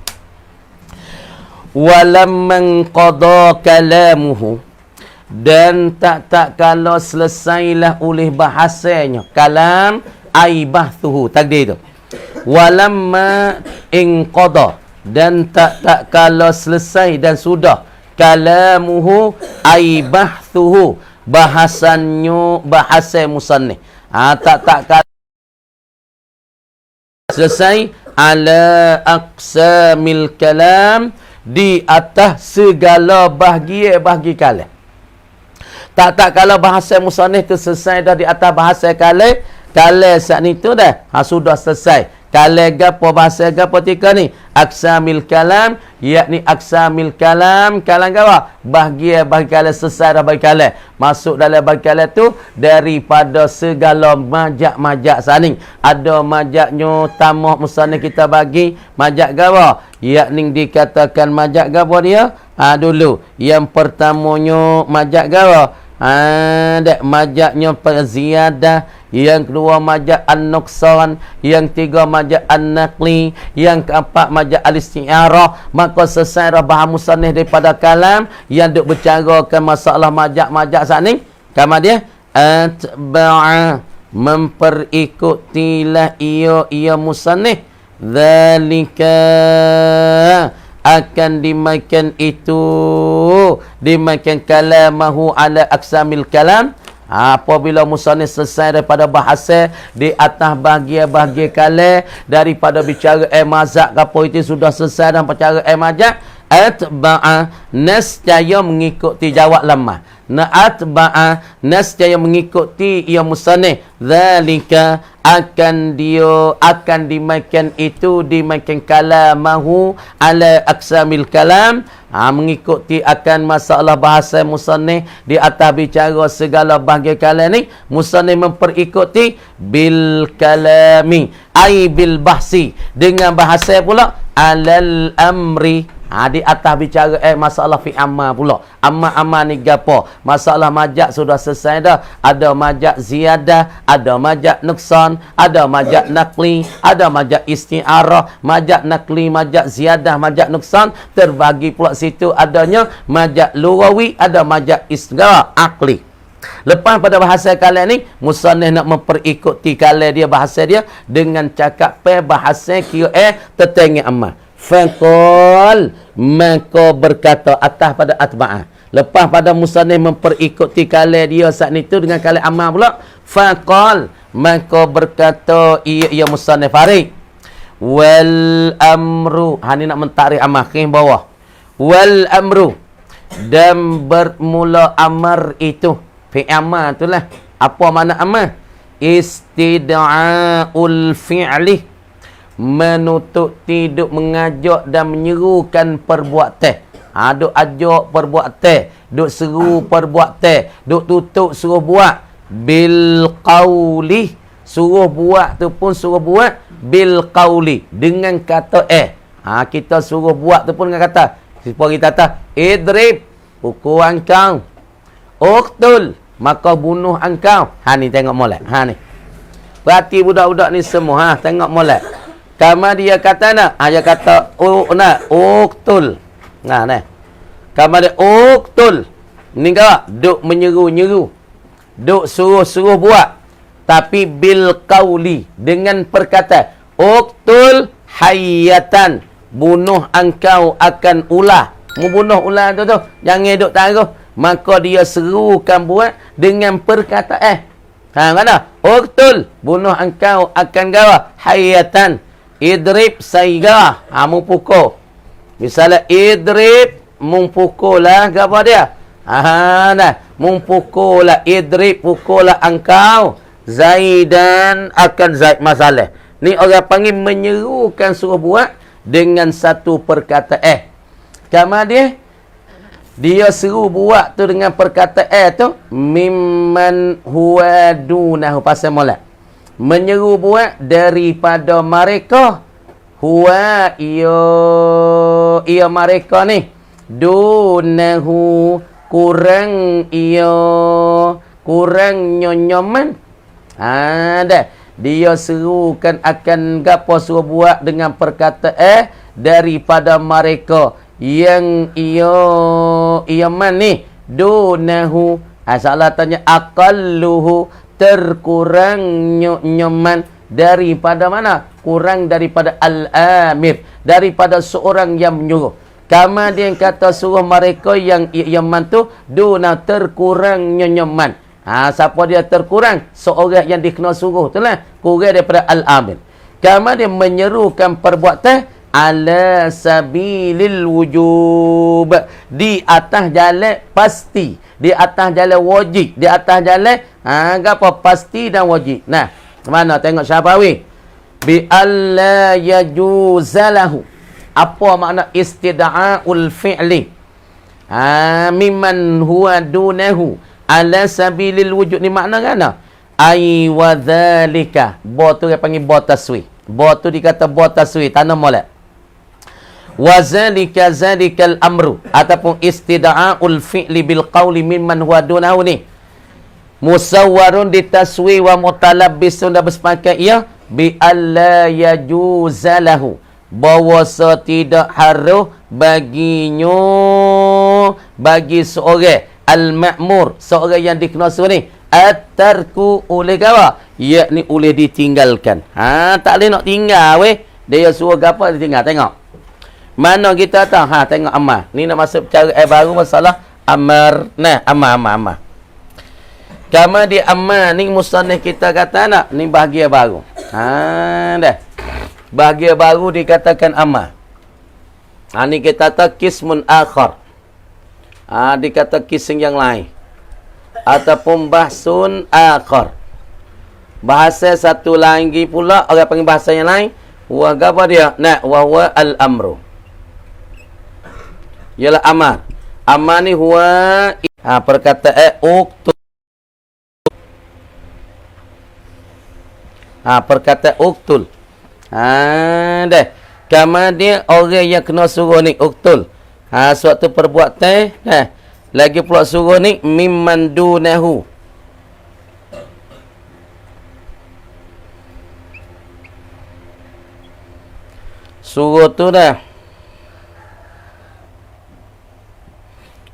Walamman qada kalamuhu. Dan tak kalau selesailah oleh bahasanya. Kalam aibahtuhu. Takdir itu. Walamma inqada. Dan tak kalau selesai dan sudah. Kalamuhu aibahtuhu. Bahasannya bahasa musannif. Tak selesai ala aqsamil kalam, di atas segala bahagi kalam. Tak kalau bahasa musannif tu selesai dah di atas bahasa kalam saat ni tu dah sudah selesai. Kalam gapo bahasa gapo tika ni? Aqsamil kalam, yakni aqsamil kalam gapo? Bahagi kalam selesai dah bahagi kalam. Masuk dalam bahagi kalam tu daripada segala majak saning. Ada majaknya tamah musannif kita bagi majak gapo? Yakni dikatakan majak gapo dia? Dulu yang pertamanya majak gapo? Majaknya ziyadah, yang kedua majak an-nuqsan, yang tiga majak an-naqli, yang keempat majak al-isti'arah. Maka selesai bahasa musannif daripada kalam yang duk bercarakan masalah majak saat ni. Kama dia atba'a, memperikutilah ia musannif, zalika, akan dimakan itu, dimakan kalamahu ala aqsamil kalam. Apabila musannif selesai daripada bahasa di atas bahagia-bahagia kalam, daripada bicara mazak apa itu sudah selesai dan bicara majak, atba'a, nescaya mengikuti jawab lemah. Atba'a, nescaya mengikuti ia musannif, zalika, akan dimakan itu, dimakan kalamahu ala aqsamil kalam, mengikuti akan masalah bahasa musannif di atas bicara segala bahagian kalam ni. Musannif memperikuti bil kalami, ai bil bahsi, dengan bahasa pula alal amri, di atas bicara masalah fi amma pula. Amma ni gapo? Masalah majak sudah selesai dah. Ada majak ziyadah, ada majak nuqsan, ada majak naqli, ada majak isti'arah, majak naqli, majak ziyadah, majak nuqsan. Terbagi pula situ adanya majak lughawi, ada majak istighraq aqli. Lepas pada bahasa kalam ni, musannif nak memperikuti kalam dia, bahasa dia dengan cakap bahasa kira tetengah amma. Faqal, maka berkata atas pada atba'ah. Lepas pada musannif memperikuti kalam dia saat itu dengan kalam amma pula, Faqal, maka berkata ia musannif Farid, wal amru, ni nak mentakrif amar ke bawah. Wal amru, dan bermula amar itu, fi'il amar itulah. Apa makna amar? Istida'ul fi'li, menutup tiduk mengajak dan menyerukan perbuatan. Duk ajak perbuatan, duk seru perbuatan, duk tutup suruh buat. Bil qauli, suruh buat tu pun suruh buat bil qauli, dengan kata kita suruh buat tu pun dengan kata. Seperti kita kata idrib, pukul engkau. Uqtul, maka bunuh engkau. Ni tengok molek. Ni. Berarti budak-budak ni semua tengok molek. Kama dia kata nak, dia kata uqtul. Nah. Kama dia uqtul. Ni kau duk menyeru-nyeru. Duk suruh-suruh buat. Tapi bil qauli, dengan perkataan. Uqtul hayatan, bunuh engkau akan ular. Membunuh ular tu. Jangan duk taruh. Maka dia serukan buat dengan perkataan. Mana? Uqtul, bunuh engkau akan gawa. Hayatan, idrib saiga. Mempukul. Misalnya idrib, mempukul lah. Apa dia? Mempukul lah. Idrib, pukul lah engkau. Zaidan akan Zaid. Masalah. Ni orang panggil menyerukan suruh buat dengan satu perkataan. Kemudian dia seru buat tu dengan perkataan tu mimman huwa dunahu, pasal molek. Menyeru buat daripada mereka, huwa ia mereka ni, dunahu kurang nyonyoman. Dia serukan akan gapo suruh buat dengan perkataan daripada mereka yang ia man ni dunahu. Salah tanya aqalluhu, terkurang nyoman daripada mana? Kurang daripada al-amir, daripada seorang yang menyuruh. Kama dia kata suruh mereka yang iaman tu duna terkurang nyoman. Siapa dia terkurang? Seorang yang dikena suruh tu lah. Kurang daripada al-amir. Kama dia menyerukan perbuatan ala sabilil wujub, di atas jalan pasti, di atas jalan wajib, di atas jalan apa pasti dan wajib. Nah, mana tengok Syafawi. Bi alla yajuzalahu. Apa makna istida'ul fi'li? Mimman huwa dunahu ala sabilil wujud ni makna kan? Ai wa dzalika. Ba tu dia panggil ba taswi. Ba tu dikata ba taswi, tanam molek. Wa zalikal amru, ataupun istida'ul fi'li bil qawli mimman huwa dunahu ni musawwarun ditaswi wa mutalabbisun, dah bersepakat ia bi alla yajuzalahu, bahawa tidak haruh baginya, bagi seorang al-ma'mur, seorang yang dikena suruh ni, at-tarku oleh gawa, yakni oleh ditinggalkan. Tak boleh nak tinggal weh. Dia suruh gapo ditinggal. Tengok mana kita tahu. Tengok amar. Ni nak masuk cara baru masalah amar. Nah, amar. Kama di amar ni musannif kita kata nak ni bahagia baru. Dah. Bahagia baru dikatakan amar. Ni kita tahu kismun akhar. Dikata kism yang lain. Ataupun bahsun akhar. Bahasa satu lagi pula orang panggil bahasa yang lain. Wa apa dia? Wa al-amru. Ialah amar. Amar ni huwa perkataan uktul. Perkataan uktul. Dah. Kama dia orang yang kena suruh ni uktul. Suatu perbuatan. Lagi pula suruh ni mimman dunahu. Suruh tu dah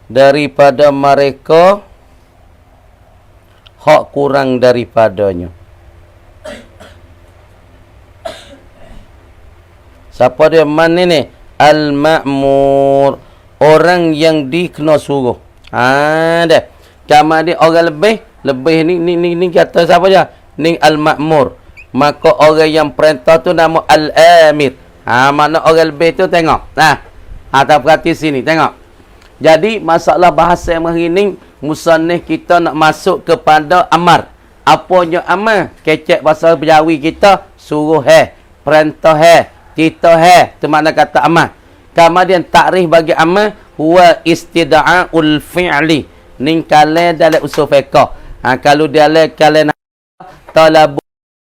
daripada mereka hak kurang daripadanya. Siapa dia man ni? Al-ma'mur, orang yang dikena suruh. Dah. Kama dia orang lebih lebih ni kata siapa je? Ni al-ma'mur. Maka orang yang perintah tu nama al-amir. Mana orang lebih tu tengok. Tak perhati sini, tengok. Jadi masalah bahasa yang hari ni musannif kita nak masuk kepada amar. Apanya amar? Kecek bahasa Jawi kita suruh perintah kita tu makna kata amar. Kemudian takrif bagi amar huwa istida'ul fi'li. Ning kale dalam usul fiqh. Kalau dalam kale talabu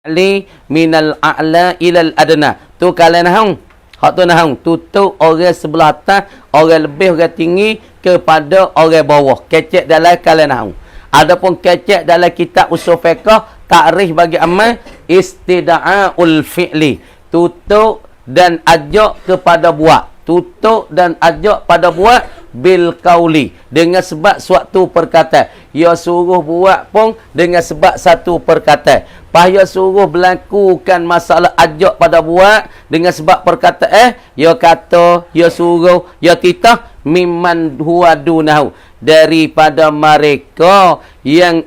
li minal a'la ilal adna. Tu kale nahung. Hak tu nahung. Tutup orang sebelah atas, orang lebih, orang tinggi kepada orang bawah. Kecek dalam kale nahung. Adapun kecek dalam kitab usul fiqh, takrif bagi amal istida'ul fi'li. Tutup dan ajak kepada buat. Tutup dan ajak pada buat bil qauli, dengan sebab suatu perkataan. Ya suruh buat pun dengan sebab satu perkataan. Payah suruh berlakukan masalah ajak pada buat dengan sebab perkataan. Ya kata, ya suruh, ya titah mimman huwa dunahu, daripada mereka yang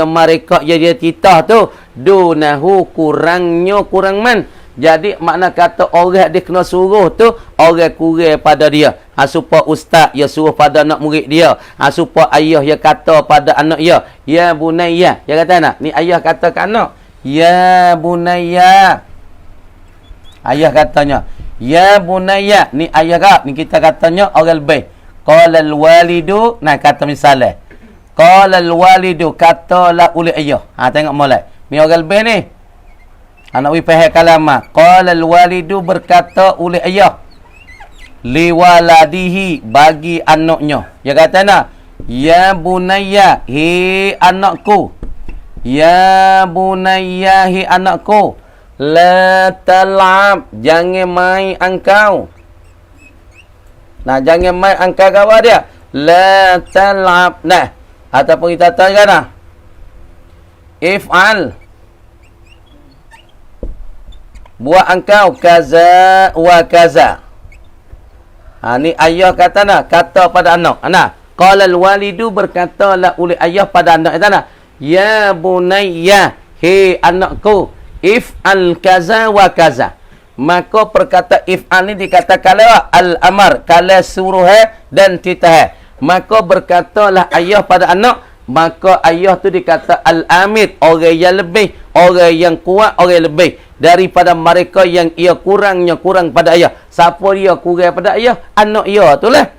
mereka dia titah tu dunahu, kurangnya kurang man. Jadi makna kata orang dia kena suruh tu orang kurang pada dia. Supaya ustaz ya suruh pada anak murid dia. Supaya ayah ya kata pada anak ya, ya bunayya. Dia kata anak, ni ayah kata ke anak, ya bunayya. Ayah katanya, ya bunayya. Ni ayah kak, ni kita katanya orang lebih. Qala al-walidu, nah kata misalnya. Qala al-walidu, katalah oleh ayah. Tengok mulai. Ni orang lebih ni. Anak wi faham kalamah. Qala al-walidu, berkata oleh ayah. Liwaladihi, bagi anaknya. Dia kata nak, ya bunayya, hi anakku. Ya bunayya, hi anakku. La tal'ab, jangan main engkau. Nah, jangan main engkau kawan dia. La tal'ab. Nah, ataupun kita tanya nah. If'al, buat engkau kaza wa kaza. Ni ayah kata nak, kata pada anak. Qala al-walidu, berkatalah oleh ayah pada anak. Kata nak, ya bunayya, he anakku, if'al kaza wa kaza. Maka perkata if'al ni dikatakan al-amar, kala suruh dan titah. Maka berkatalah ayah pada anak, maka ayah tu dikata al-amir, orang yang lebih, orang yang kuat, orang yang lebih daripada mereka yang ia kurangnya kurang pada ayah. Siapa dia kurang pada ayah? Anak ia tu lah.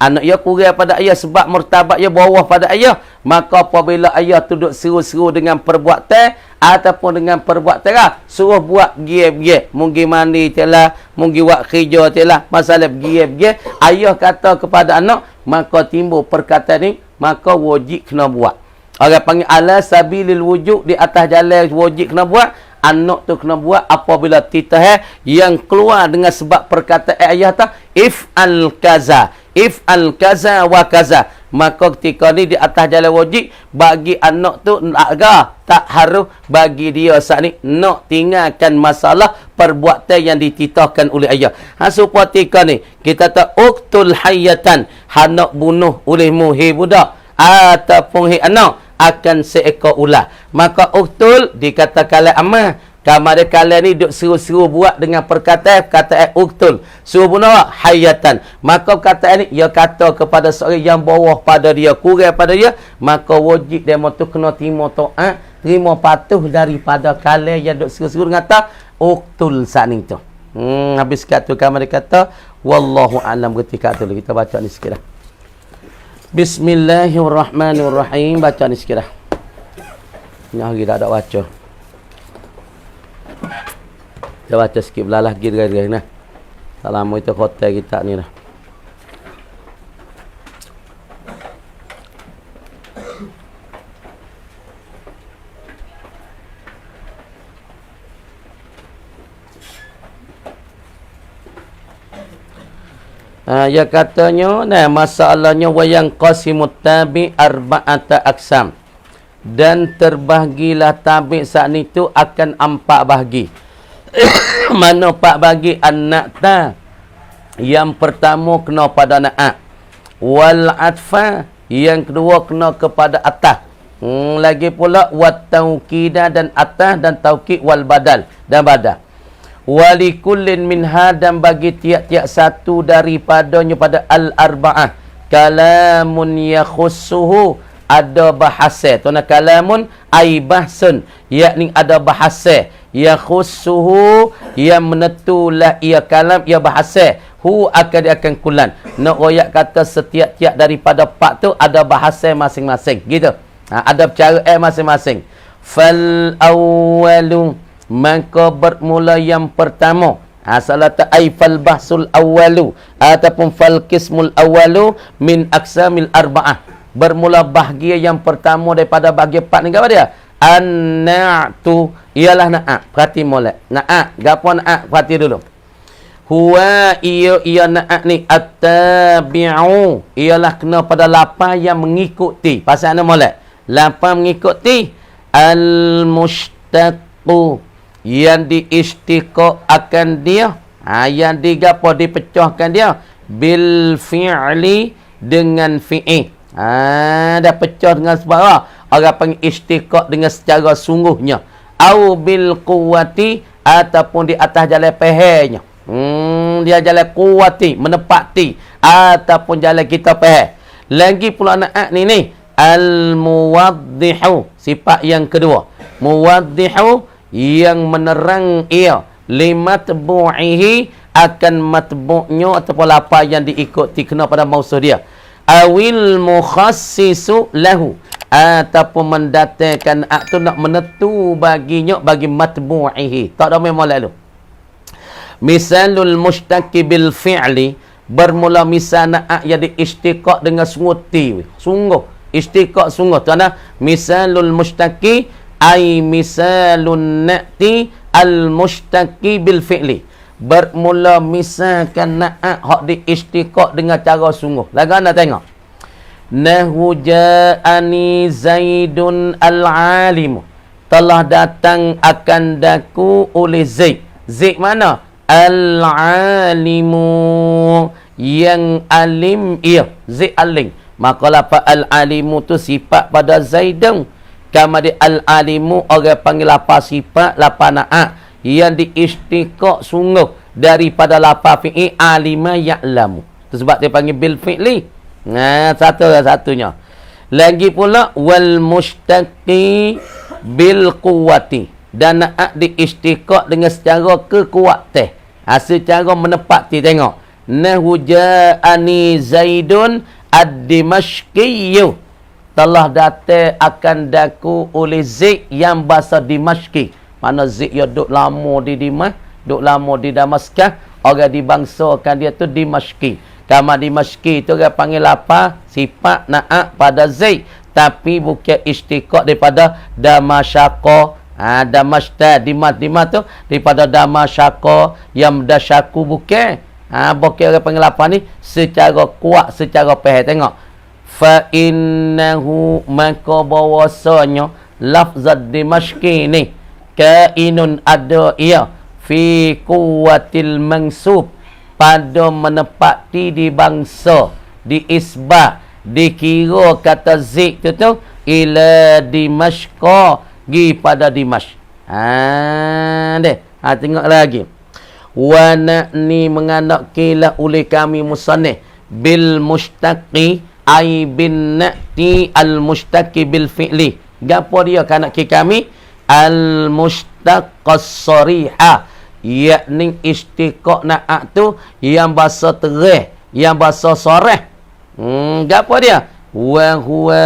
Anak ia kurang pada ayah sebab martabat ia bawah pada ayah. Maka apabila ayah tu duduk seru-seru dengan perbuatan ataupun dengan perbuatan lah, suruh buat giap-giap, mungkin mandi telah, mungkin buat kerja telah, masalah giap-giap, ayah kata kepada anak, maka timbul perkataan ni, maka wajib kena buat. Orang panggil ala sabilil wujud, di atas jalan wajib kena buat. Anak tu kena buat apabila titah yang keluar dengan sebab perkataan ayah ta, if'al kaza, if'al kaza wa kaza. Maka ketika ni di atas jalan wajib, bagi anak tu tak harus bagi dia saat ni nak tinggalkan masalah perbuatan yang dititahkan oleh ayah. Supaya ketika ni kita tak uktul hayatan, hendak bunuh olehmu hei budak ataupun hei anak, akan seekor ular. Maka uktul dikatakan amal. Kamar kalian ni duk seru-seru buat dengan perkataan uktul. Suruh bunuh hayatan. Maka perkataan ni ia kata kepada seorang yang bawah pada dia, kurang pada dia, maka wajib dia tu kena terima taat, terima patuh daripada kalian yang duk seru-seru ngata uktul saat ni tu. Habis kat tu kamar kata wallahu alam, ketika tu kita baca ni sikit dah. Bismillahirrahmanirrahim. Baca ni sikit dah. Ni hari dah ada baca. Kita baca sikit belalah gir-gir nah. Salam itu hotel kita ni dah. Ya katanya, nah masalahnya wayang qasimut tabi arba'ata aqsam, dan terbahagilah tabi saat itu akan 4 bahagi. Mana 4 bahagi? Anak ta, yang pertama kena pada naat, wal atfa, yang kedua kena kepada atas, Lagi pula wat taukida dan atah dan taukid wal badal dan badal. Walikullin minha dan bagi tiap-tiap satu daripadanya pada al-arba'ah kalamun yakhussuhu ada bahasa. Tuan kalamun ai bahsun yakni ada bahasa yakhussuhu yang menentulah ia kalam ia bahasa hu akan kulan. Nak royak kata setiap-tiap daripada pak tu ada bahasa masing-masing. Gitu. Ada cara masing-masing. Fal awwalu maka bermula yang pertama. Salata ay fal bahsul awwalu ataupun fal qismul awwalu min aqsamil arba'ah. Bermula bahagia yang pertama daripada bahagia empat ni apa dia? An-na'tu ialah na'at. Perhati molek. Na'at. Gapo na'at? Perhati dulu. Huwa ia na'at ni at-tabi'u ialah kena pada lafaz yang mengikuti. Pasal mana molek? Lafaz mengikuti al-mushtaqu yang diistiqaq akan dia, yang digapo dipecahkan dia bil fi'li dengan fi'il. Dah pecah dengan sebab apa? Orang panggil istiqaq dengan secara sungguhnya. Au bil quwwati ataupun di atas jalan pehenya. Dia jalan kuwati, menepati ataupun jalan kita peh. Lagi pula na'at ni al-muwaddihu, sifat yang kedua. Muwaddihu yang menerang ia limatbu'ihi akan matbu'nya ataupun apa yang diikuti kena pada maksud dia. Awil mukhassisu lahu ataupun mendatangkan tu nak menentu baginya bagi matbu'ihi. Tak ada memang lalu. Misalul mushtaqi bil fi'li bermula misal na'at yang diistiqaq dengan sungguh sungguh istiqaq sungguh kerana misalul mushtaqi ay misalun na'ti al mushtaqi bil fi'li bermula misalkan na'at hak diistiqaq dengan cara sungguh. Lagu anda tengok nahu ja'ani zaidun al-alimu telah datang akan daku oleh Zaid. Zaid mana? Al-alimu yang alim ia. Zaid alim. Maka lafaz al-alimu tu sifat pada Zaidun. Kama di al-alimu orang panggil lafaz sifat lafaz na'at yang diistiqaq sungguh daripada lafaz fi'il alima ya'lamu. Tu sebab dia panggil bil fi'li. Satunya. Lagi pula wal mushtaqi bil quwwati dan na'at diistiqaq dengan secara kekuatan. Secara menepati tengok. Nahu ja'ani Zaidun ad-Dimashqiyyu. Telah datang akan daku oleh Zaid yang bahasa Dimashqi. Mana Zaid yang duduk lama di Dimash, duduk lama di Damaskus, orang dibangsakan dia tu Dimashqi. Kama Dimashqi tu orang panggil apa? Sifat na'at pada Zaid. Tapi bukan istiqaq daripada Damasyaqa. Damashta Dimas tu daripada Damasyaqa yang dasyaku bukan. Bukan orang panggil apa ni? Secara kuat, secara pahal. Tengok. Fa innahu maka bahawasanya lafzat Dimashqi ni kainun ada ia fi quwwatil mansub pada menepati di bangsa di isbah dikira kata Zaid tu ila Dimashqa gi pada Dimash. Tengok lagi. Wa na'ni menganak kila oleh kami musannif bil mushtaqi ay bin na'ti al mushtaqi bil fi'li. Gapo dia kanak kami al mushtaqas sariha yakni istiqaq na'at tu yang bahasa terih, yang bahasa sarih. Gapo dia? Wa huwa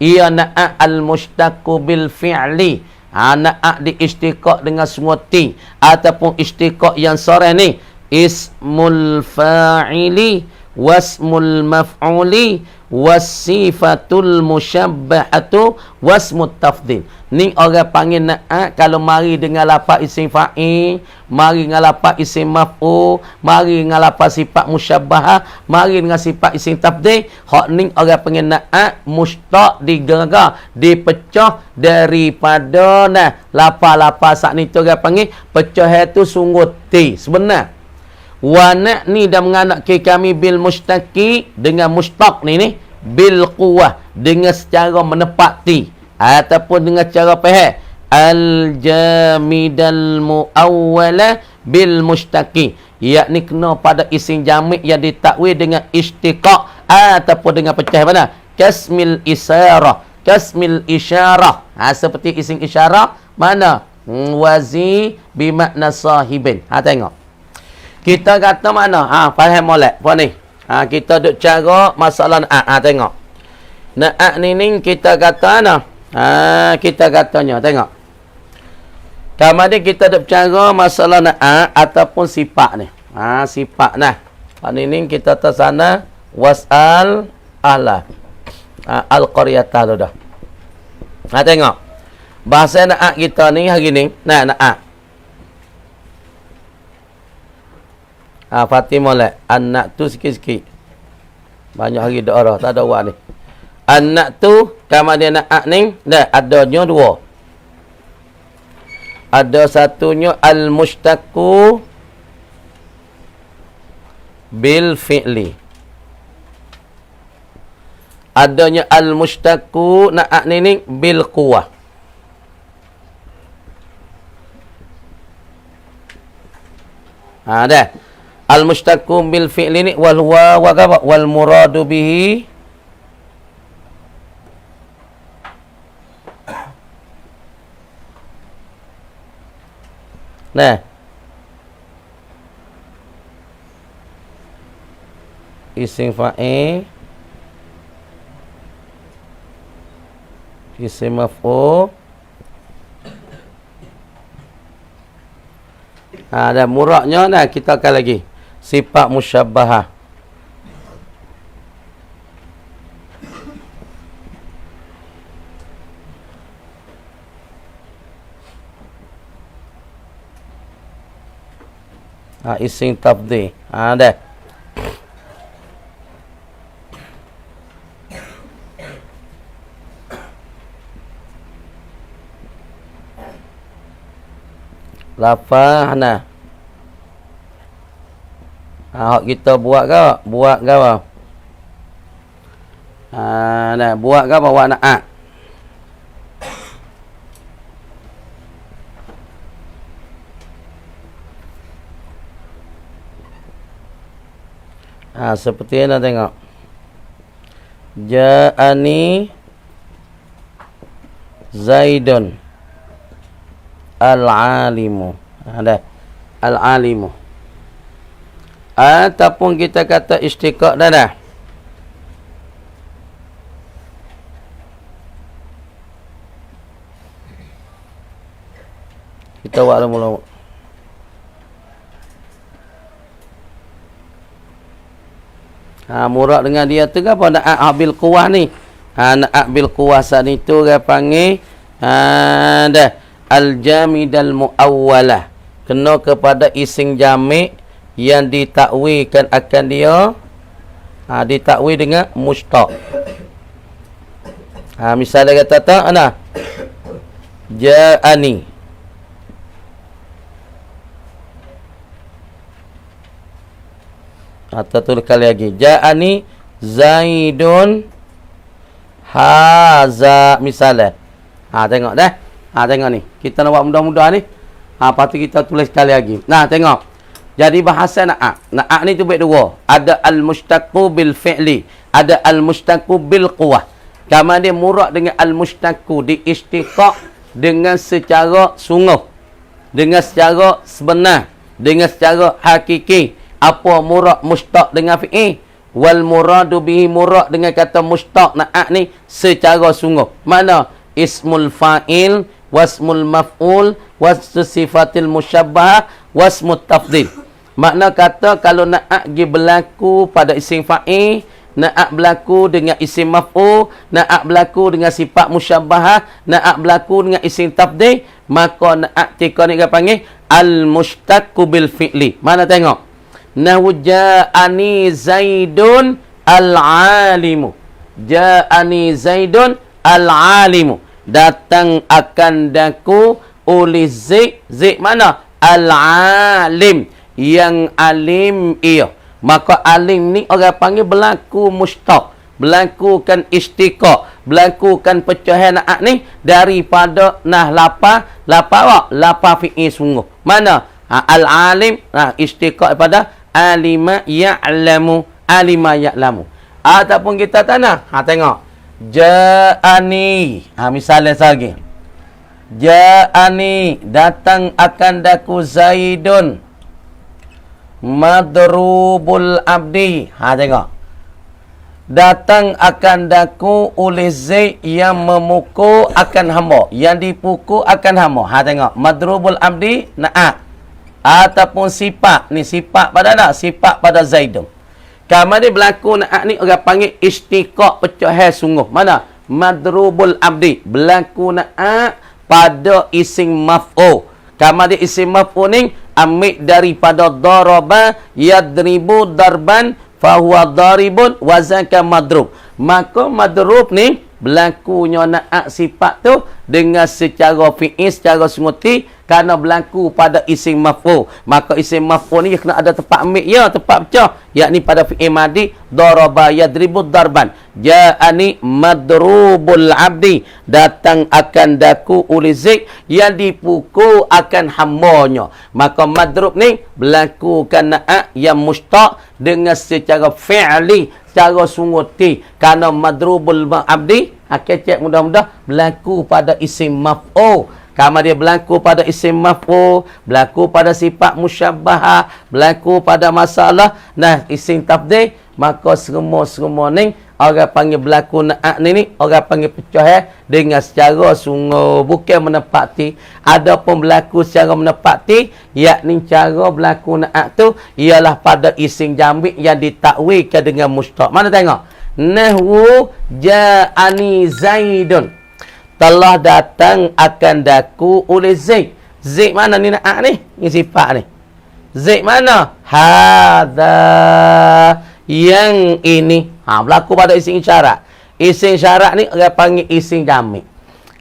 ia na'at al-mushtaqu bil fi'li. Na'at diistiqaq dengan semua ti. Ataupun istiqaq yang sarih ni. Ismul fa'ili. Wasmul maf'uli. Wasifatul musyabbahatu. Wasmut tafdil. Ni orang panggil na'at kalau mari dengan lafaz isim fa'il. Mari dengan lafaz isim maf'ul. Mari dengan lafaz sifat musyabbahah. Mari dengan sifat isim tafdil. Hak ni orang panggil na'at mushtaq digerak, dipecah daripada lafaz-lafaz saat ni tu orang panggil pecah itu sungguh ti sebenar. Wa ni dah menganak kami bil mushtaqi dengan mushtaq ni bil quwah, dengan secara menepati ataupun dengan cara faham. Al jamidal muawwala bil mustaqi, yakni kena pada isim jamid yang ditakwil dengan istiqaq ataupun dengan pecah mana? Kasmil isyarah. Seperti isim isyarah mana? Wazi bimakna sahibin. Tengok. Kita kata mana? Faham molek. Apa ni? Kita duk cara masalah na'at. Tengok. Na'at ni kita kata mana? Kita katanya. Tengok. Kemudian kita duk cara masalah na'at ataupun sifat ni. Sifat nah. Ni kita tersana was'al ahla. Al-qaryata tu dah. Tengok. Bahasa na'at kita ni hari ni. Na'at. Fatimah lah. Anak tu sikit-sikit. Banyak hari dah arah. Tak ada awak ni. Anak tu. Kemudian na'at ni. Adanya dua. Ada satunya al-mustaku bil fi'li. Adanya al-mustaku na'at ni bil quwah. Dah. Al-mustaku bil fi'li ni wal huwa wal muradu bihi isim fa'il, isim maf'ul. Dan muraknya kita akan lagi sifat musyabbahah. Isim tafdhil. Dah. Lafaz nah. Hak kita buat ke? Buat ke apa? Nah, buat ke apa? Buat na'at. Seperti mana tengok. Ja'ani Zaidun al-alimu. Ada al-alimu. Ataupun kita kata istiqaq dah. Kita buat mula-mula. Murad dengan dia tu apa? Na'at bil quwah ni. Na'at bil quwah saat itu dia panggil dah al-jamidal muawwalah. Kena kepada isim jamid yang ditakwilkan akan dia ditakwil dengan mustaq. Misalnya kata tak ana ja'ani. Atau tulis kali lagi. Ja'ani Zaidun haza misalnya. Tengok dah. Tengok ni. Kita nak buat mudah-mudah ni. Lepas tu kita tulis sekali lagi. Nah, tengok. Jadi bahasa na'at. Na'at ni tu baik dua. Ada al-mustaku bil fi'li. Ada al-mustaku bil quwah. Kemudian murad dengan al-mustaku di istiqaq dengan secara sungguh. Dengan secara sebenar. Dengan secara hakiki. Apa murad mustaq dengan fi'il? Wal muradu bihi murad dengan kata mustaq na'at ni secara sungguh. Mana? Ismul fa'il, wasmul maf'ul, wasmu sifatil musyabbah, wasmut tafdhil. Makna kata kalau na'at gi berlaku pada isim fa'il, na'at berlaku dengan isim maf'ul, na'at berlaku dengan sifat musyabbah, na'at berlaku dengan isim tafdhil, maka na'at tika ni dia panggil al-mustaqqu bil fi'li. Mana tengok? Nahu ja'ani Zaidun al-alimu. Ja'ani Zaidun al-alimu. Datang akan daku oleh Zaid. Zaid mana? Al-alim. Yang alim ia. Maka alim ni orang panggil berlaku mustaq. berlakukan istiqaq, berlakukan pecahan naat ni daripada lapa fi'il sungguh. Mana? Al-alim, istiqaq daripada alima ya'lamu, ataupun kita tanah, tengok ja'ani, misalnya lagi ja'ani, datang akan daku Zaidun madrubul abdi. Tengok, datang akan daku oleh Zaid yang memukul akan hamba, yang dipukul akan hamba. Tengok, madrubul abdi na'at, ataupun sifat ni, sifat pada nak, sifat pada Zaidun. Kamu ni berlaku na'at ni orang panggil istiqaq, pecahan sungguh. Mana? Madrubul abdi, berlaku na'at pada isim maf'ul. Kamu dia isim maf'ul ni ambil daripada daraba yadribu darban fahuwa daribun wazaka madrub. Maka madrub ni berlakunya na'at sifat tu dengan secara fi'il, secara sunguti, kerana berlaku pada isim maf'ul. Maka isim maf'ul ni kena ada tempat ambil, ya, tempat pecah, yakni pada fi'il madi daraba yadribu darban. Ja'ani madrubul abdi, datang akan daku oleh Zaid yang dipukul akan hambanya. Maka madrub ni berlakukan na'at yang mustaq dengan secara fi'li, secara sunguti, kerana madrubul abdi kecek mudah-mudah berlaku pada isim maf'ul. Kamu dia berlaku pada isim maf'ul, berlaku pada sifat musyabbahah, berlaku pada masalah isim tafdhil, maka semua ni orang panggil berlaku na'at ni orang panggil pecah dengan secara sungguh, bukan menepati. Adapun berlaku secara menepati, yakni cara berlaku na'at tu ialah pada isim jambi yang ditakwilkan dengan mustaq. Mana tengok? Nahwu ja'ani Zaidun, telah datang akan daku oleh Zaid. Zaid mana ni na'at ni? Ni sifat ni. Zaid mana? Hadha, yang ini. Berlaku pada isim syarat. Isim syarat ni orang panggil isim jamik.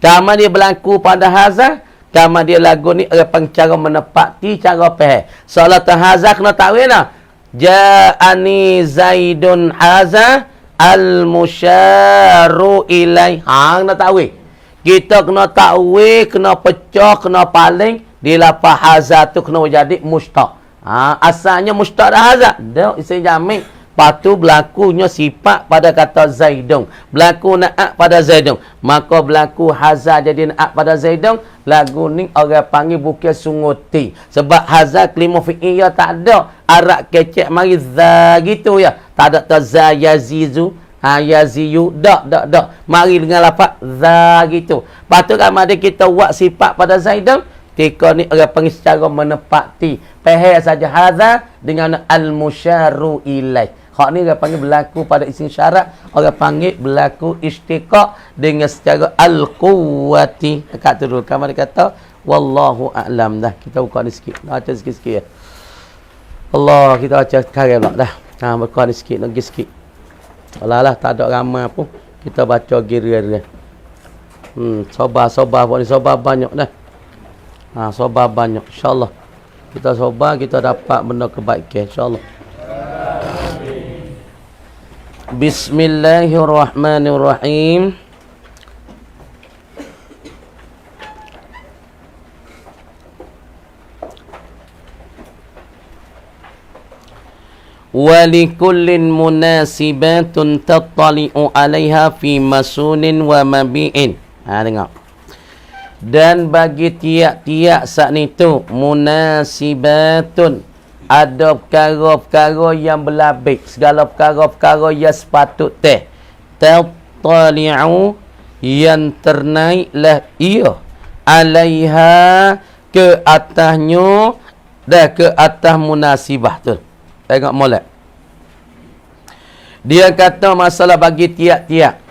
Kama dia berlaku pada haza, kama dia lagu ni orang panggil cara menepati, cara faham. Soalan haza kena takwil lah. Ja'ani Zaidun haza al-musyaru ilai. Kena takwil. Kita kena takwil, kena pecah, kena paling. Di lapar haza tu kena jadi mustaq. Asalnya mustaq dah haza. Dia isim jamik. Lepas tu berlakunya sifat pada kata Zaidun. Berlaku na'at pada Zaidun. Maka berlaku haza jadi na'at pada Zaidun. Lagu ni orang panggil bukan sunguti. Sebab haza kelima fi'il ya tak ada. Arak kecek mari za gitu ya. Tak ada ta za yazizu. Yaziyu. Tak. Mari dengan lafaz za gitu. Lepas tu kan ada kita buat sifat pada Zaidun. Ketika ni orang panggil secara menepati. Faham saja haza dengan al-musyaru ilaih. Hak ni orang panggil berlaku pada isim syarat, orang panggil berlaku istiqaq dengan secara al-quwwati. Dekat tu dulu. Kamu dia kata wallahu a'lam dah. Kita buka ni sikit. Baca sikit-sikit ya. Allah, kita baca sekarang pula dah. Buka ni sikit, lagi sikit. Alah, tak ada ramai pun. Kita baca gira-gira. Sabar pun ni, sabar banyak dah. Sabar banyak, insya-Allah. Kita sabar, kita dapat benda kebaikan, insya-Allah. Bismillahirrahmanirrahim. Walikullin munasibatun tattali'u 'alaiha fi masunin wa mabi'in. Tengok. Dan bagi tiap-tiap saat itu munasibatun, ada perkara-perkara yang berlabik, segala perkara-perkara yang sepatut tattali'u, yang ternaiklah ia, 'alaiha, ke atasnya, dah ke atas munasibah tu. Tengok molek. Dia kata masalah bagi tiap-tiap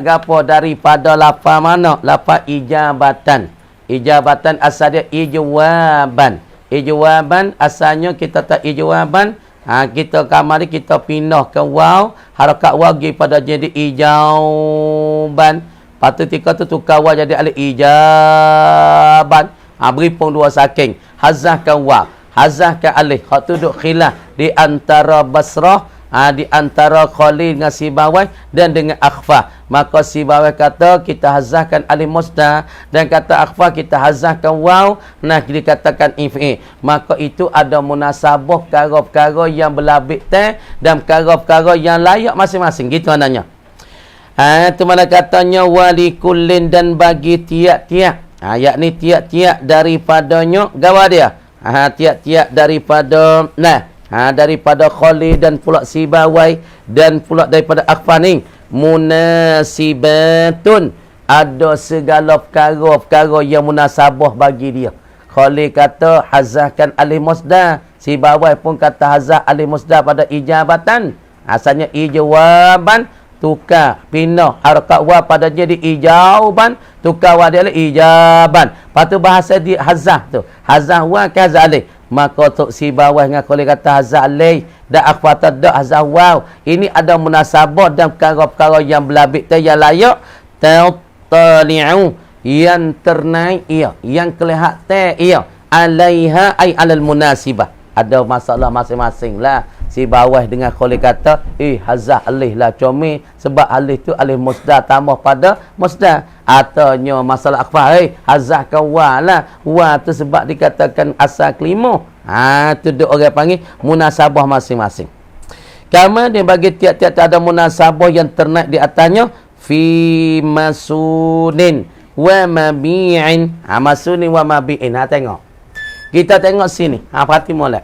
gapo daripada lafaz mana? Lafaz ijabatan. Ijabatan asal dia ijwaban. Ijwaban asalnya kita tak ijwaban. Kita kamari kita pindah ke waw, harakat waw pergi pada jadi ijauban. Patu tika tu tukar waw jadi alif ijaban. Beri pun dua saking. Hazahkan waw, hazahkan alif. Hak tu duk khilaf di antara Basrah di antara kholi dengan sibawai dan dengan akhfa. Maka sibawai kata kita hazahkan alif musnad dan kata akhfa kita hazahkan waw, nah dikatakan ifi. Maka itu ada munasabah perkara-perkara yang berlabik teh dan perkara-perkara yang layak masing-masing. Gitu maknanya. Itu mana katanya wali kullin dan bagi tiap-tiap. Yakni tiap-tiap daripadanya gawa dia. Tiap-tiap daripada daripada kholi dan pula sibawai dan pula daripada akhfa ni munasibatun, ada segala perkara-perkara yang munasabah bagi dia. Kholi kata hazahkan alif musnad, sibawai pun kata hazah alif musnad pada ijabatan. Asalnya ijawaban, tukar pindah harakat wa pada jadi ijawaban, tukar wa dia ijaban. Lepas tu bahasa di hazah tu, hazah wa ke hazah alif. Maka untuk sibawai dengan kholi kata hazah alif dan akhfa tak hazah waw. Ini ada munasabah dan perkara-perkara yang berlabik yang layak tali'u, yang ternaik ia, yang kelihatan ia, alaiha ay alal munasibah. Ada masalah masing-masing lah. Sibawai dengan kholi kata hazah alif lah comel, sebab alif tu alif musnad tambah pada musnad. Ataunya masalah akhfa hazah kan wa lah, wa tu sebab dikatakan asal kelima. Tu duk orang panggil munasabah masing-masing. Kama dia bagi tiap-tiap ada munasabah yang ternaik di atasnya fi masunin wa mabi'in. Masunin wa mabi'in. Tengok. Kita tengok sini. Perhati molek.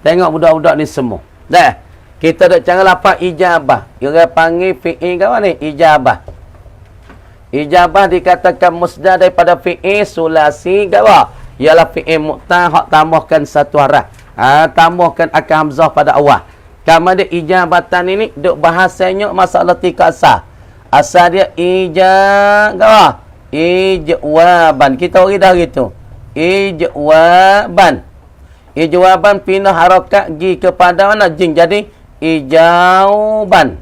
Tengok budak-budak ni semua. Dah. Kita duk cara lapan ijabah. Orang panggil fi'il kawan ni ijabah. Ijabah dikatakan musnad daripada fi'il sulasi gawa. Ialah fi'il mu'ta hak tambahkan satu haraf. Tambahkan akal hamzah pada awal. Kama dia ijabatan ini duk bahasanya masalah tika asal. Asal dia gawa. Ijwaban. Kita ori dah gitu. Ijwaban. Ijwaban pindah harakat gi kepada mana jing. Jadi ijauban.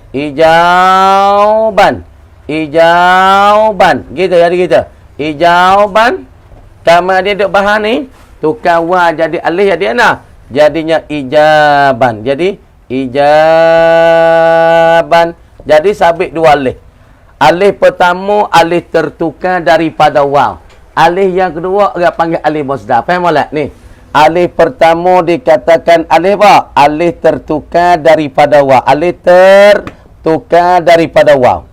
Ijauban. Ijauban. Gitu jadi gitu. Ijauban. Kama dia duk bahan ni, tukar wa jadi alif jadi ana. Jadinya ijaban. Jadi ijaban. Jadi sabit dua alif. Alif pertama alif tertukar daripada waw. Alif yang kedua orang panggil alif musnad. Faham tak ni? Alif pertama dikatakan alif apa? Alif tertukar daripada waw. Alif tertukar daripada waw.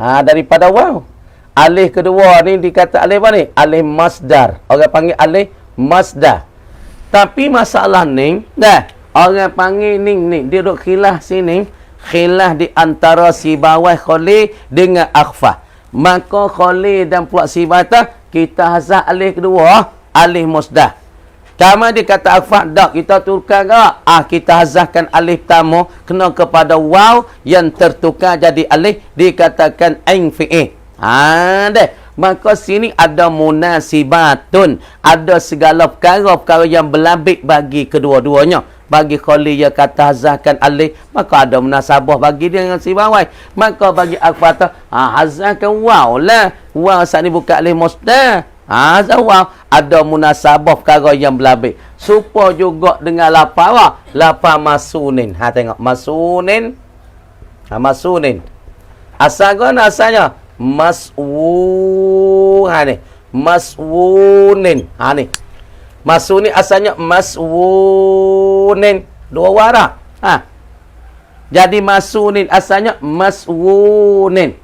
Daripada waw. Alif kedua ni dikata alif apa ni? Alif masdar. Orang panggil alif masdar. Tapi masalah ni, orang panggil ni dia duk khilaf sini, khilaf di antara sibawai kholi dengan akhfa. Maka kholi dan pula sibawai kita hazah alif kedua, alif masdar. Kama dia kata akhfa dak kita tukar ke? Kita hazahkan alif tamu kena kepada waw yang tertukar jadi alif dikatakan ain fi'il. Maka sini ada munasibatun, ada segala perkara-perkara yang berlabik bagi kedua-duanya. Bagi kholi yang kata hazahkan alif, maka ada munasabah bagi dia dengan sibawai. Maka bagi akhfa hazahkan waw lah. Waw saat ni bukan alif musnad. Hazah waw, ada munasabah perkara yang berlabik. Supaya juga dengan lapar masunin. Tengok masunin. Masunin. Asal kan asalnya ni maswunin. Ni masuni asalnya maswunin, dua warah. Jadi masunin asalnya maswunin.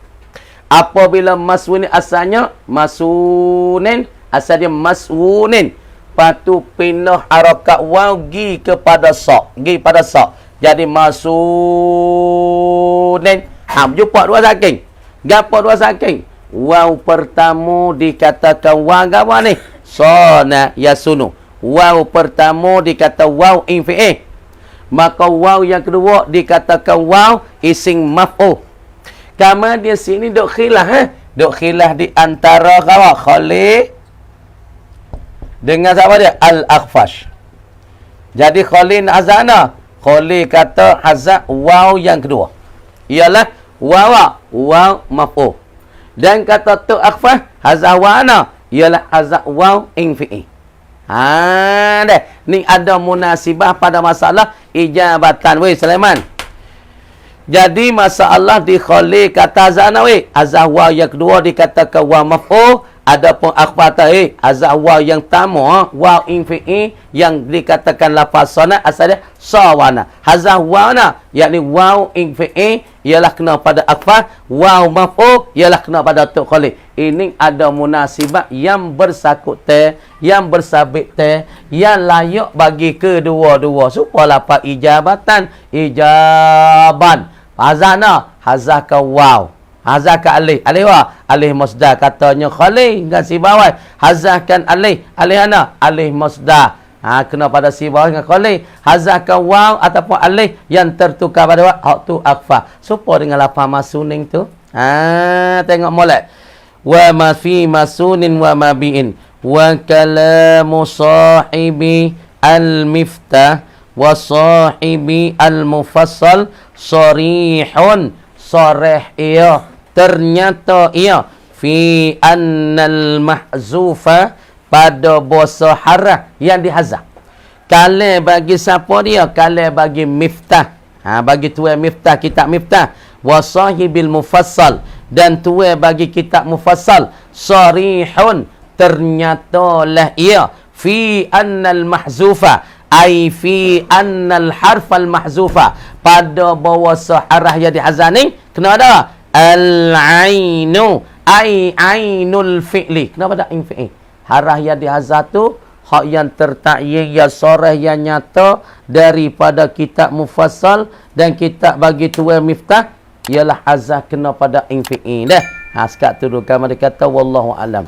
Apabila maswunin asalnya masunin, asalnya maswunin. Patu pindah harakat waw gi kepada sa, jadi masunin. Jumpa dua saking. Gapo dua saking? Waw pertama dikatakan waw gawa ni? Sona yasunu. Waw pertama dikata waw infi'ih. Maka waw yang kedua dikatakan waw ising maf'ul. Kama dia sini duk khilaf duk khilaf di antara gawa kholi dengan siapa dia? Al-Akhfash. Jadi kholi azana. Kholi kata hazak waw yang kedua. Ialah waw maf'ul. Dan kata tu akhfah hazah wa ana ialah hazah waw infi'i. Deh. Ni ada munasibah pada masalah ijabatan. Weh, Sulaiman. Jadi masalah di khali kata zana weh. Azah waw yang kedua dikatakan waw maf'ul. Adapun akhbata azah waw yang tamu waw infi'i yang dikatakan lafaz sana asalnya sawana. Hazah waw na yakni waw infi'i ialah kena pada akhbar, waw maf'ul ialah kena pada tu khali. Ini ada munasibah yang bersakut yang bersabit yang layak bagi kedua-dua supaya lafaz ijabatan ijaban. Hazana hazaka waw. Hazaka alih. Alih wa? Alih masdar. Katanya khali dengan si bawah. Hazakan alih. Alih ana? Alih masdar. Kena pada si bawah dengan khali. Hazaka waw ataupun alih yang tertukar pada waw. Hak tu akhfa. Supaya dengan lafaz masuning tu. Tengok molek. Wa ma fi masunin wa ma bi'in. Wa kalamu sahibi al-miftah. Wa sahibi al-mufassal. Sarihun. Sarih iya. Ternyata ia fi annal mahzufa pada bahasa harah yang dihazaf. Kalau bagi siapa dia? Kalau bagi miftah. Bagi tuan miftah, kitab miftah. Wa sahibil mufassal. Dan tuan bagi kitab mufassal. Sarihun. Ternyata lah ia. Fi annal mahzufa. Ai fi annal harfal mahzufa. Pada bahasa harah yang dihazaf ni. Kena ada? Al-ainu ai ainul fi'li. Kenapa tak in fi'li? Harah yang dihazaf tu hak yang tertakyin yang soreh yang nyata daripada kitab mufassal dan kitab bagi tuan miftah ialah hazaf kena pada in fi'li dah. Sekat tu kamar dia kata wallahu alam.